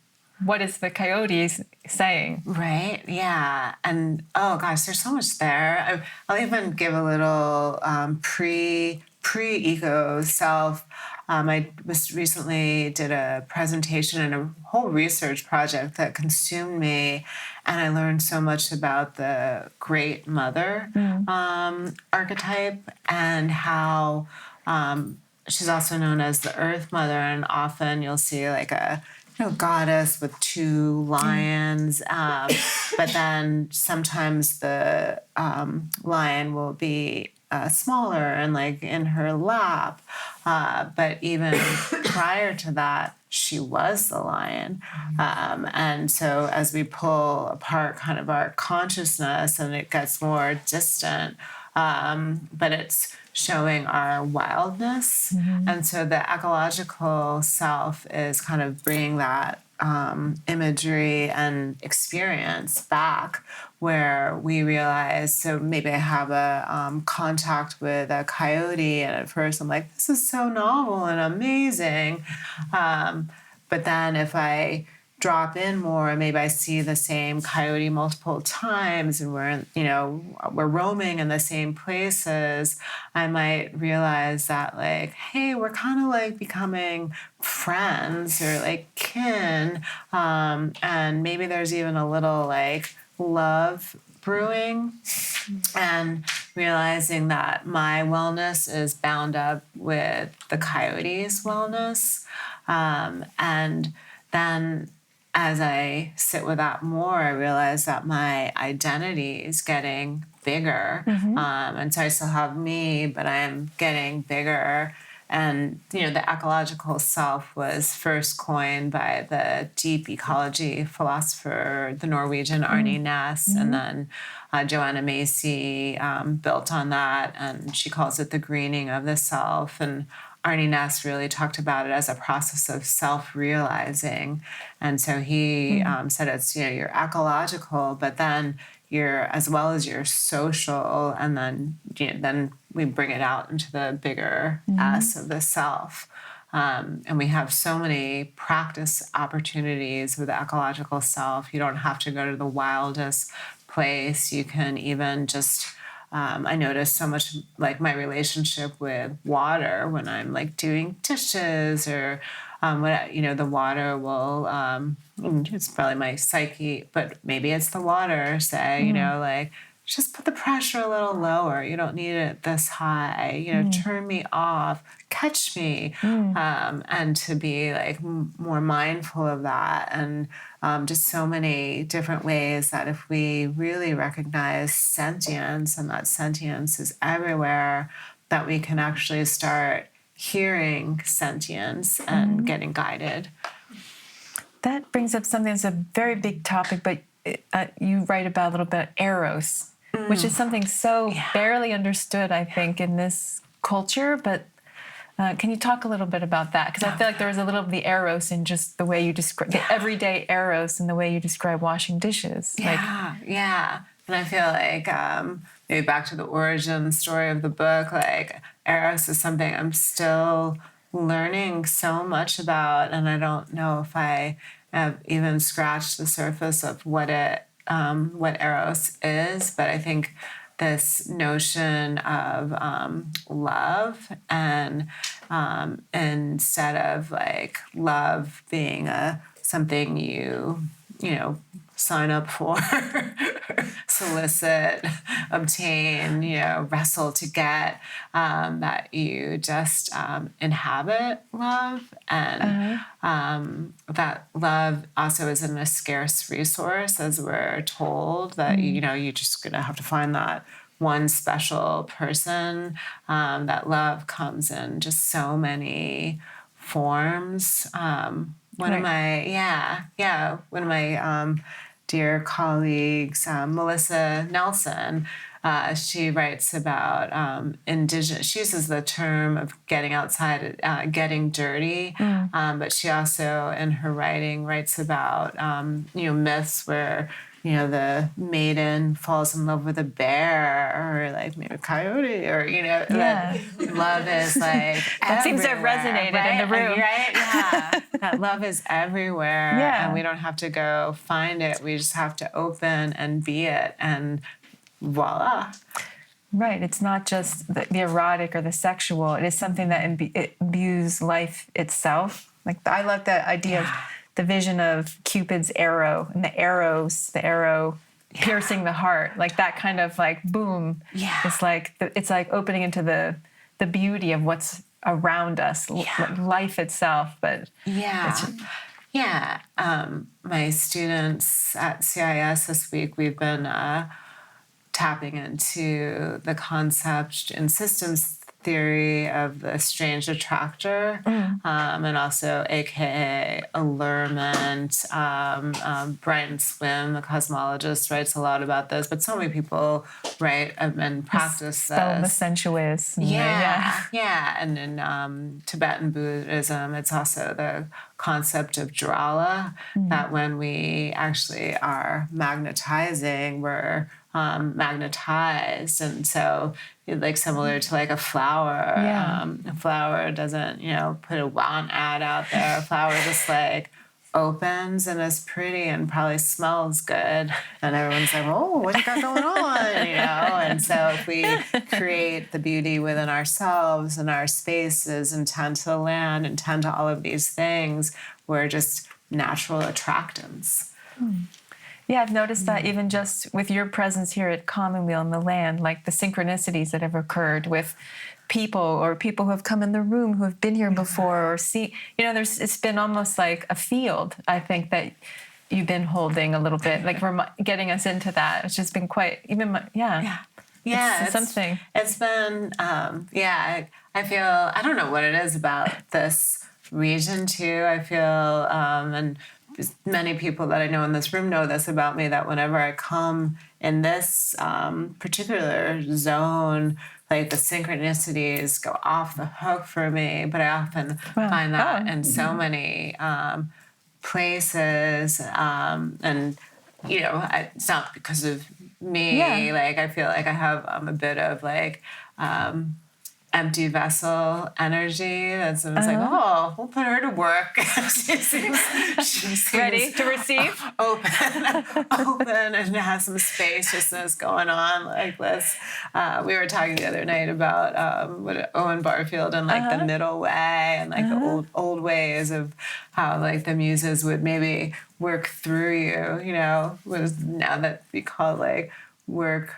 what is the coyote saying? Right. Yeah. And oh gosh, there's so much there. I'll even give a little pre eco self. I was recently did a presentation and a whole research project that consumed me, and I learned so much about the great mother archetype and how she's also known as the Earth Mother, and often you'll see like a goddess with two lions, but then sometimes the lion will be smaller and like in her lap. But even prior to that, she was the lion. And so as we pull apart kind of our consciousness and it gets more distant, but it's showing our wildness. And so the ecological self is kind of bringing that imagery and experience back, where we realize, so maybe I have a contact with a coyote, and at first I'm like, this is so novel and amazing. But then if I drop in more, maybe I see the same coyote multiple times and we're roaming in the same places, I might realize that like, hey, we're kind of like becoming friends or like kin. And maybe there's even a little like love brewing, and realizing that my wellness is bound up with the coyote's wellness. And then as I sit with that more, I realize that my identity is getting bigger. And so I still have me, but I am getting bigger. And, the ecological self was first coined by the deep ecology philosopher, the Norwegian Arne Næss, and then Joanna Macy built on that, and she calls it the greening of the self. And Arne Næss really talked about it as a process of self-realizing. And so he said it's, you're ecological, but then you're, as well as your social, and then, then we bring it out into the bigger S of the self. And we have so many practice opportunities with the ecological self. You don't have to go to the wildest place. You can even just I notice so much like my relationship with water when I'm like doing dishes or the water will it's probably my psyche, but maybe it's the water say like just put the pressure a little lower, you don't need it this high, turn me off, catch me, and to be like more mindful of that. And just so many different ways that if we really recognize sentience, and that sentience is everywhere, that we can actually start hearing sentience and getting guided. That brings up something that's a very big topic, but you write about a little bit eros, which is something so barely understood, I think, in this culture. But can you talk a little bit about that? Because I feel like there was a little of the eros in just the way you describe the everyday eros and the way you describe washing dishes. Yeah. And I feel like maybe back to the origin story of the book, like eros is something I'm still learning so much about, and I don't know if I have even scratched the surface of what eros is. But I think this notion of love, and instead of like love being something you sign up for, solicit, obtain, wrestle to get, that you just inhabit love, and that love also isn't a scarce resource, as we're told, that you're just gonna have to find that one special person. That love comes in just so many forms. One of my dear colleagues, Melissa Nelson, she writes about indigenous. She uses the term of getting outside, getting dirty, but she also, in her writing, writes about myths where the maiden falls in love with a bear or like maybe a coyote or, that love is like That seems to have resonated in the room. Right? Yeah. That love is everywhere. Yeah. And we don't have to go find it. We just have to open and be it and voila. Right. It's not just the erotic or the sexual. It is something that it imbues life itself. Like I love that idea of the vision of Cupid's arrow and the arrow piercing the heart, like that kind of like boom. Yeah. It's like opening into the beauty of what's around us, like life itself. But my students at CIIS this week, we've been tapping into the concept in systems theory of the strange attractor, and also AKA allurement. Brian Swim, the cosmologist, writes a lot about this, but so many people write and practice this. The sensuous. And in Tibetan Buddhism, it's also the concept of drala, that when we actually are magnetizing, we're magnetized. And so like similar to like a flower, a flower doesn't, put a want ad out there. A flower just like opens and is pretty and probably smells good. And everyone's like, oh, what you got going on? And so if we create the beauty within ourselves and our spaces and tend to the land and tend to all of these things, we're just natural attractants. Yeah, I've noticed that even just with your presence here at Commonweal in the land, like the synchronicities that have occurred with people who have come in the room who have been here before or see, it's been almost like a field, I think, that you've been holding a little bit, like getting us into that. It's just been quite, it's something. It's been, I feel, I don't know what it is about this region too. I feel, and many people that I know in this room know this about me, that whenever I come in this particular zone, like the synchronicities go off the hook for me. But I often find that in so many places, and it's not because of me. Yeah. Like I feel like I have a bit of like empty vessel energy. That's I was like, oh, we'll put her to work. she seems ready to receive, open, and has some spaciousness going on like this. We were talking the other night about Owen Barfield and like the middle way and like the old ways of how like the muses would maybe work through you. Was now that we call like work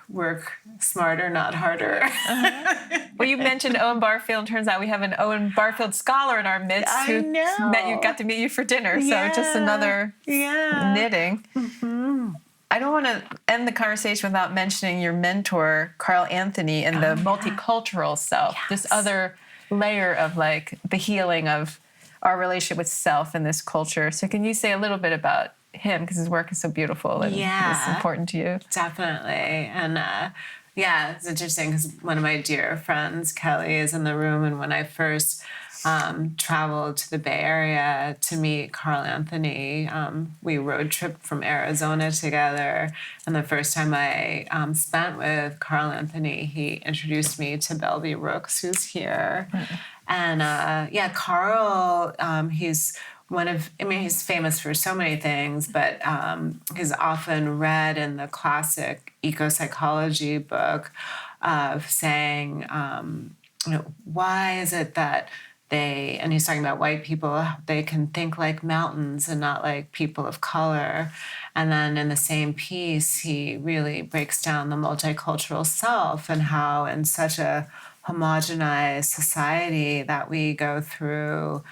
smarter, not harder. Well, you mentioned Owen Barfield. Turns out we have an Owen Barfield scholar in our midst who got to meet you for dinner. So just another knitting. Mm-hmm. I don't want to end the conversation without mentioning your mentor, Carl Anthony, and the multicultural self. Yes. This other layer of like the healing of our relationship with self in this culture. So can you say a little bit about him, because his work is so beautiful and it's important to you? Definitely. And it's interesting because one of my dear friends, Kelly, is in the room. And when I first traveled to the Bay Area to meet Carl Anthony, we road tripped from Arizona together. And the first time I spent with Carl Anthony, he introduced me to Belby Rooks, who's here. Mm-hmm. And Carl, he's he's famous for so many things, but he's often read in the classic Ecopsychology book of saying, why is it that and he's talking about white people, they can think like mountains and not like people of color. And then in the same piece, he really breaks down the multicultural self and how in such a homogenized society that we go through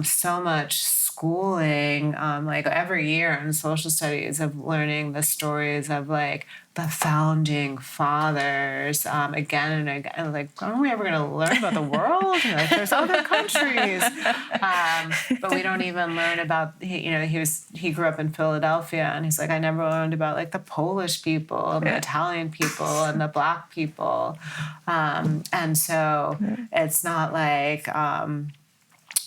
so much schooling, like every year in social studies, of learning the stories of like the founding fathers again and again. Like, aren't we ever going to learn about the world? Like, there's other countries, but we don't even learn about. He grew up in Philadelphia, and he's like, I never learned about like the Polish people, and the Italian people, and the Black people, and so it's not like.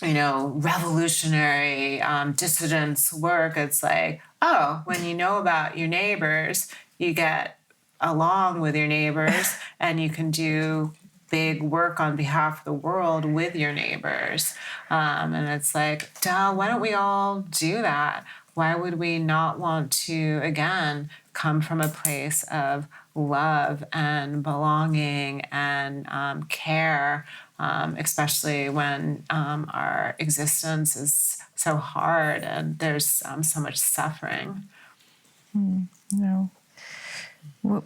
revolutionary dissidence work. It's like, oh, when you know about your neighbors, you get along with your neighbors and you can do big work on behalf of the world with your neighbors. And it's like, duh, why don't we all do that? Why would we not want to, again, come from a place of love and belonging and care, especially when our existence is so hard and there's so much suffering. No. Well,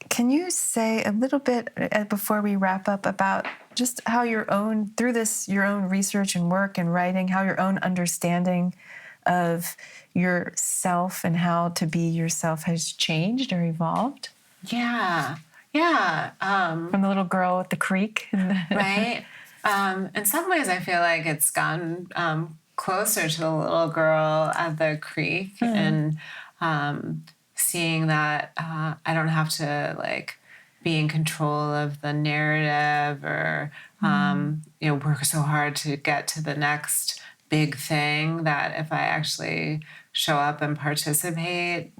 can you say a little bit before we wrap up about just how your own research and work and writing, how your own understanding of yourself and how to be yourself has changed or evolved? Yeah. From the little girl at the creek. Right. In some ways, I feel like it's gotten closer to the little girl at the creek and seeing that I don't have to be in control of the narrative or work so hard to get to the next big thing, that if I actually show up and participate,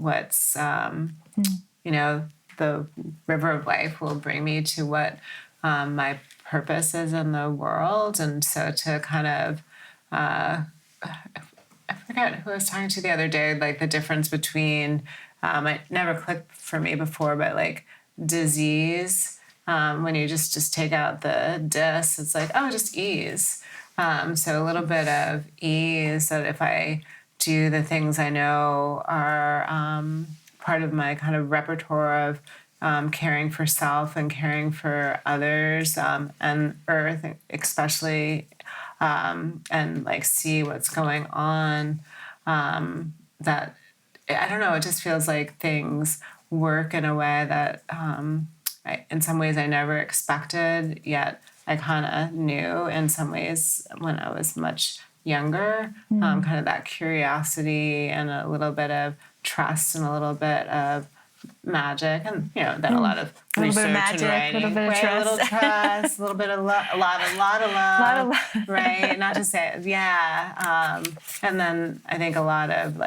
the river of life will bring me to what my purpose is in the world. And so to kind of I forget who I was talking to the other day, the difference between it never clicked for me before, but disease, when you just take out the dis, it's like, oh, just ease. So a little bit of ease, that if I do the things I know are part of my kind of repertoire of caring for self and caring for others, and earth especially, and see what's going on, that I don't know, it just feels like things work in a way that in some ways I never expected, yet I kind of knew in some ways when I was much younger, kind of that curiosity and a little bit of trust and a little bit of magic, and then a lot of research and writing, a little trust, a little bit of a lot of love, right? Not to say, and then I think a lot of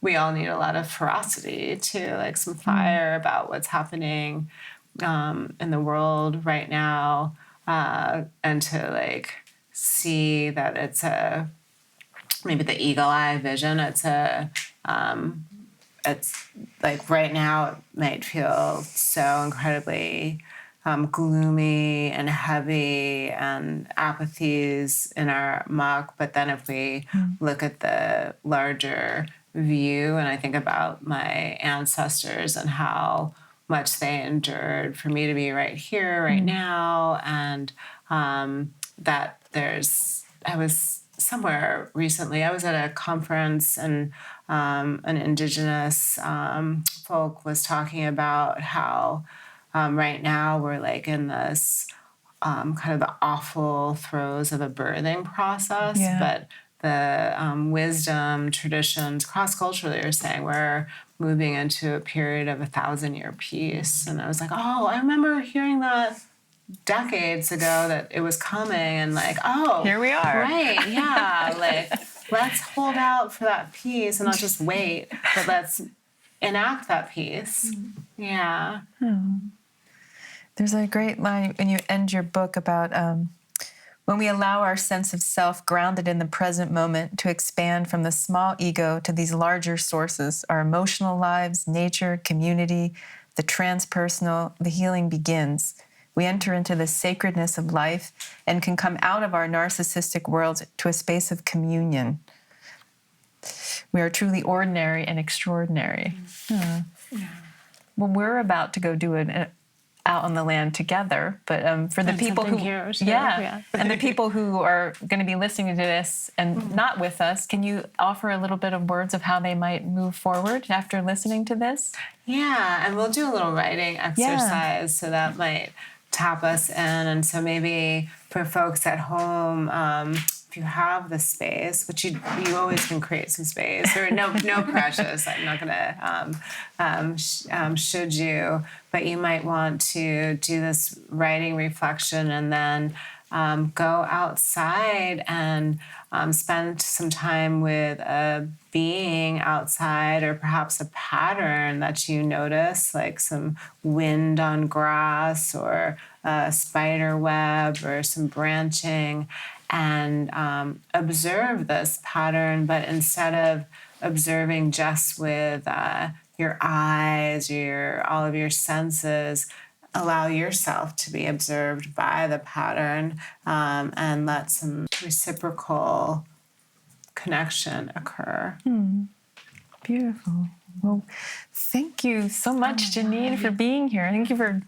we all need a lot of ferocity too, some fire about what's happening in the world right now, and to see that it's maybe the eagle eye vision. It's right now it might feel so incredibly gloomy and heavy and apathies in our muck. But then if we look at the larger view, and I think about my ancestors and how much they endured for me to be right here, right now, and that I was somewhere recently, I was at a conference, and an indigenous folk was talking about how right now we're in this kind of the awful throes of a birthing process, but the wisdom traditions cross-culturally are saying we're moving into a period of 1,000-year peace. And I was like, oh, I remember hearing that decades ago, that it was coming, and here we are. Right, yeah, let's hold out for that peace and not just wait, but let's enact that peace. Yeah. There's a great line when you end your book about when we allow our sense of self grounded in the present moment to expand from the small ego to these larger sources, our emotional lives, nature, community, the transpersonal, the healing begins. We enter into the sacredness of life and can come out of our narcissistic worlds to a space of communion. We are truly ordinary and extraordinary. Well, we're about to go do it out on the land together, but for the people who, and the people who are going to be listening to this and not with us, can you offer a little bit of words of how they might move forward after listening to this? Yeah, and we'll do a little writing exercise, so that might tap us in. And so maybe for folks at home, if you have the space, which you always can create some space, or no precious. I'm not gonna should you, but you might want to do this writing reflection and then go outside and spend some time with a being outside, or perhaps a pattern that you notice, like some wind on grass or a spider web or some branching, and observe this pattern. But instead of observing just with your eyes, all of your senses, allow yourself to be observed by the pattern, and let some reciprocal connection occur. Beautiful. Well, thank you so much, Jeanine, for being here. Thank you for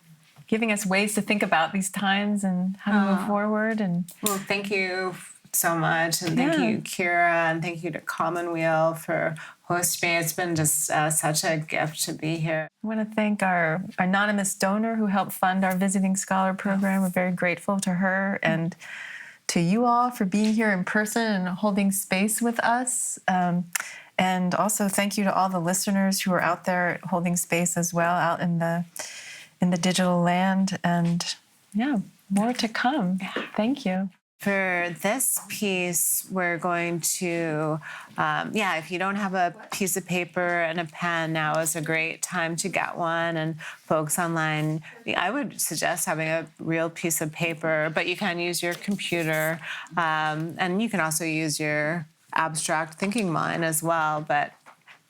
giving us ways to think about these times and how to move forward. And well, thank you so much, and thank you, Kira, and thank you to Commonweal for hosting me. It's been just such a gift to be here. I want to thank our anonymous donor who helped fund our visiting scholar program. We're very grateful to her, and to you all for being here in person and holding space with us. And also thank you to all the listeners who are out there holding space as well, out in the digital land. And more to come. Thank you. For this piece, we're going to, if you don't have a piece of paper and a pen, now is a great time to get one. And folks online, I would suggest having a real piece of paper, but you can use your computer, and you can also use your abstract thinking mind as well. But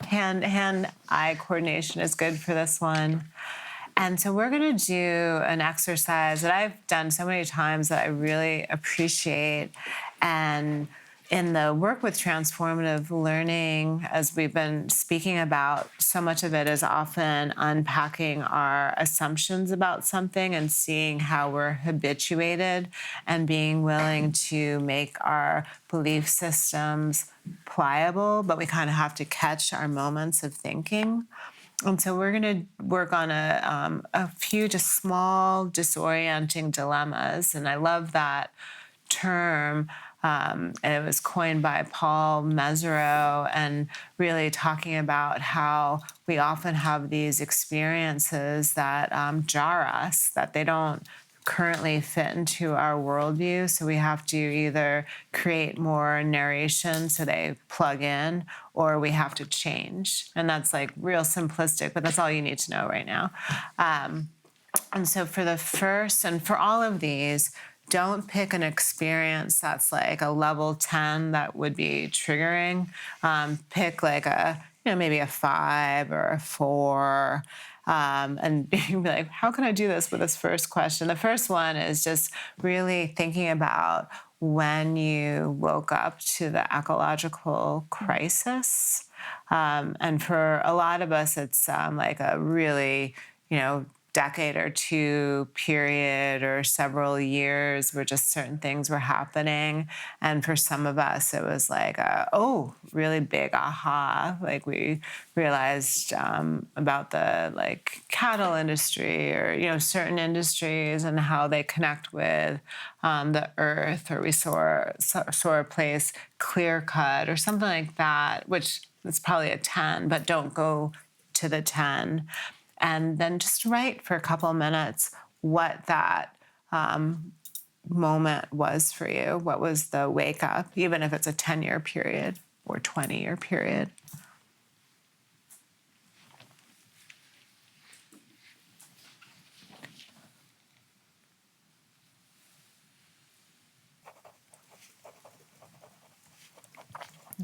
hand-eye coordination is good for this one. And so we're going to do an exercise that I've done so many times that I really appreciate. And in the work with transformative learning, as we've been speaking about, so much of it is often unpacking our assumptions about something and seeing how we're habituated, and being willing to make our belief systems pliable, but we kind of have to catch our moments of thinking. And so we're going to work on a few just small disorienting dilemmas. And I love that term. And it was coined by Paul Mesereau, and really talking about how we often have these experiences that jar us, that they don't currently fit into our worldview. So we have to either create more narration so they plug in, or we have to change. And that's like real simplistic, but that's all you need to know right now. And so for the first, and for all of these, don't pick an experience that's like a level 10 that would be triggering. Pick like maybe a 5 or a 4. And be like, how can I do this with this first question? The first one is just really thinking about when you woke up to the ecological crisis. And for a lot of us, it's like a really, decade or two period, or several years where just certain things were happening. And for some of us, it was like, really big aha. Like we realized about the cattle industry, or, certain industries and how they connect with the earth, or we saw a place clear cut or something like that, which is probably a 10, but don't go to the 10. And then just write for a couple of minutes what that moment was for you. What was the wake up, even if it's a 10-year period or 20-year period.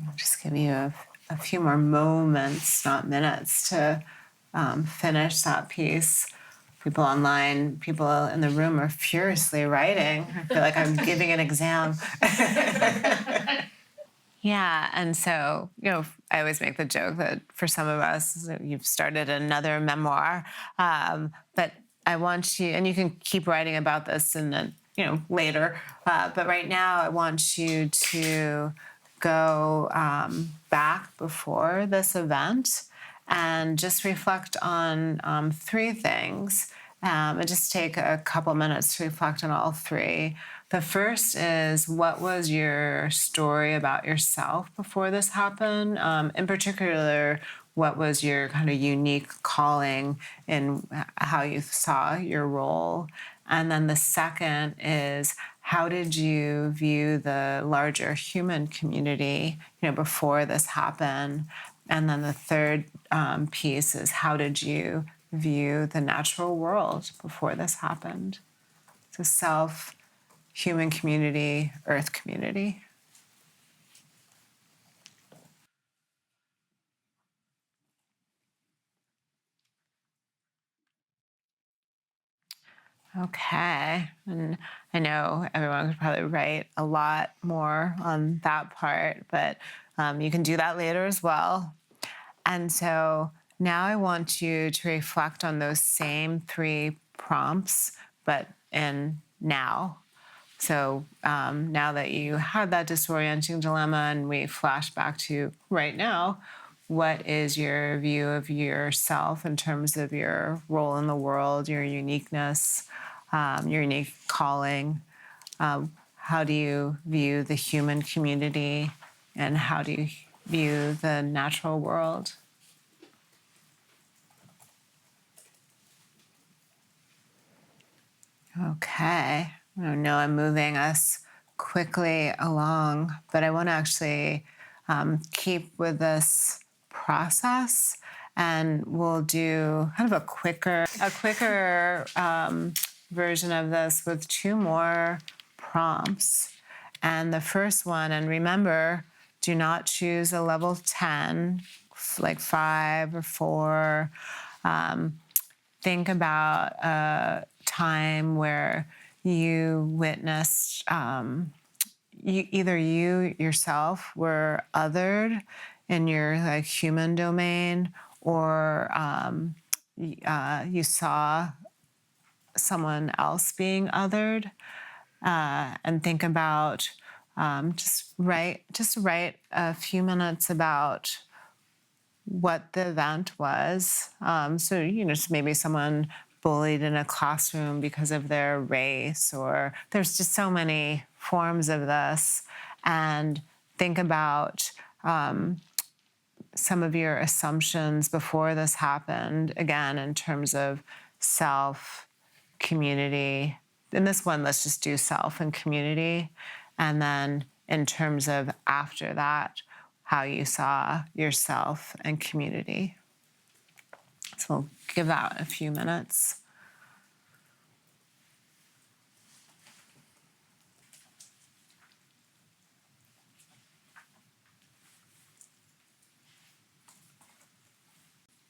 I'll just give you a few more moments, not minutes, to finish that piece. People online, people in the room are furiously writing. I feel like I'm giving an exam. Yeah, and so, I always make the joke that for some of us, you've started another memoir, but I want you, and you can keep writing about this and then, later, but right now I want you to go back before this event and just reflect on 3 things And just take a couple minutes to reflect on all three. The first is, what was your story about yourself before this happened? In particular, what was your kind of unique calling in how you saw your role? And then the second is, how did you view the larger human community, before this happened? And then the third piece is, how did you view the natural world before this happened? So self, human community, earth community. Okay. And I know everyone could probably write a lot more on that part, but you can do that later as well. And so now I want you to reflect on those same three prompts, but in now. So now that you had that disorienting dilemma and we flash back to right now, what is your view of yourself in terms of your role in the world, your uniqueness, your unique calling? How do you view the human community, and how do you view the natural world? Okay. I know I'm moving us quickly along, but I want to actually keep with this process, and we'll do kind of a quicker version of this with two more prompts. And the first one, and remember, do not choose a level 10, like 5 or 4. Think about a time where you witnessed either you yourself were othered in your like human domain, or you saw someone else being othered, and think about just write a few minutes about what the event was. So, just maybe someone bullied in a classroom because of their race, or there's just so many forms of this. And think about some of your assumptions before this happened, again, in terms of self, community. In this one, let's just do self and community. And then in terms of after that, how you saw yourself and community. So we'll give that a few minutes.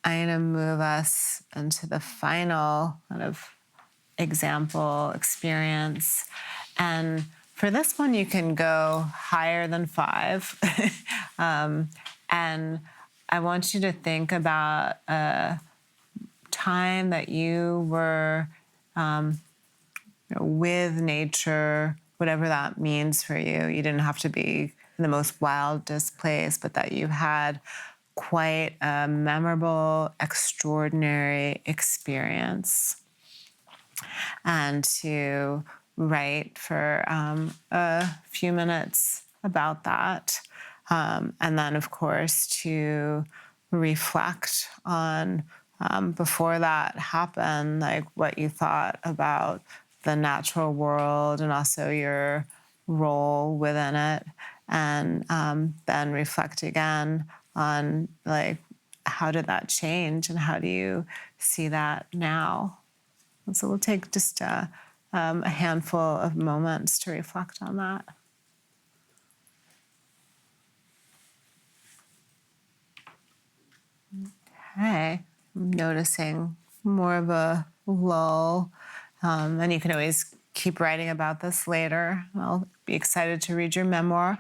I'm going to move us into the final kind of example experience. And for this one, you can go higher than 5. And I want you to think about a time that you were with nature, whatever that means for you. You didn't have to be in the most wildest place, but that you had quite a memorable, extraordinary experience. And to write for a few minutes about that. And then, of course, to reflect on before that happened, like what you thought about the natural world and also your role within it. And then reflect again on like, how did that change and how do you see that now? And so we'll take just a handful of moments to reflect on that. Okay, I'm noticing more of a lull. And you can always keep writing about this later. I'll be excited to read your memoir.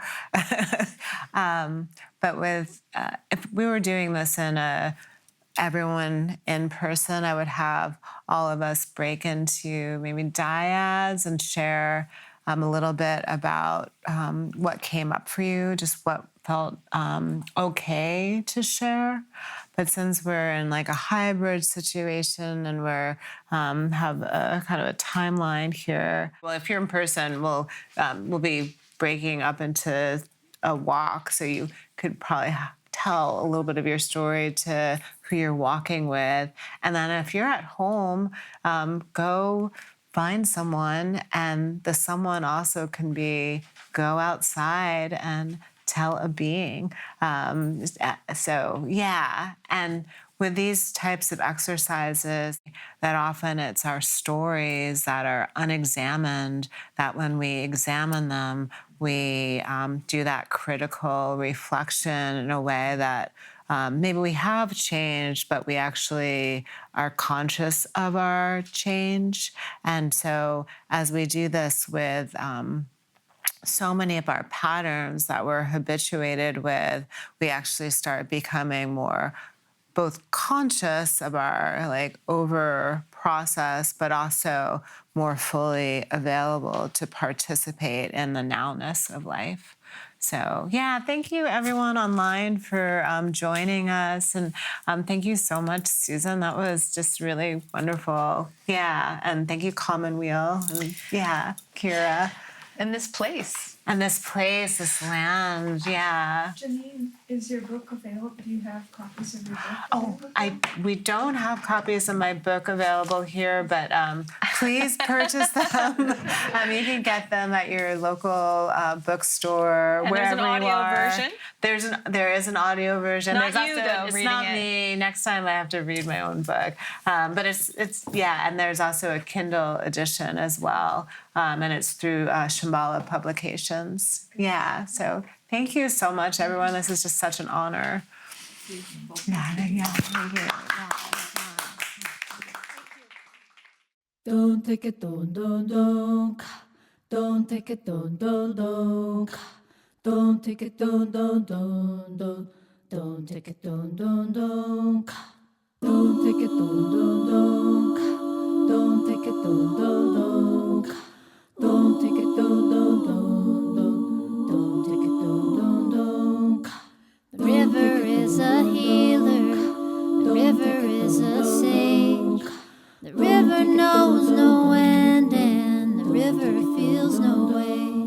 But if we were doing this in everyone in person, I would have all of us break into maybe dyads and share a little bit about what came up for you, just what felt okay to share. But since we're in like a hybrid situation and we're have a kind of a timeline here, well, if you're in person, we'll be breaking up into a walk, so you could probably tell a little bit of your story to who you're walking with. And then if you're at home, go find someone, and the someone also can be go outside and tell a being. So yeah, and with these types of exercises, that often it's our stories that are unexamined, that when we examine them, we do that critical reflection in a way that maybe we have changed, but we actually are conscious of our change. And so as we do this with so many of our patterns that we're habituated with, we actually start becoming more both conscious of our like over process, but also more fully available to participate in the nowness of life. So yeah, thank you everyone online for joining us, and thank you so much, Susan. That was just really wonderful. Yeah, and thank you, Commonweal, and yeah, Kira. And this place. And this place, this land, yeah. Jeanine, is your book available? Do you have copies of your book? Oh, we don't have copies of my book available here, but please purchase them. You can get them at your local bookstore, And wherever there's an you audio are. version? There is an audio version. Not There's you, also, though, it's reading not it. me. Next time I have to read my own book. But it's yeah, and there's also a Kindle edition as well, and it's through Shambhala Publications. Yeah, so thank you so much, everyone. This is just such an honor. Yeah, thank you. Don't take it, don't. Don't take it, don't. Don't take it, don't. Don't take it, don't. Don't take it, don't. Don't take it, don't. Don't take it, don't. Don't take it, don't. The river is a healer. The river is a sage. The river knows no end, and the river feels no way.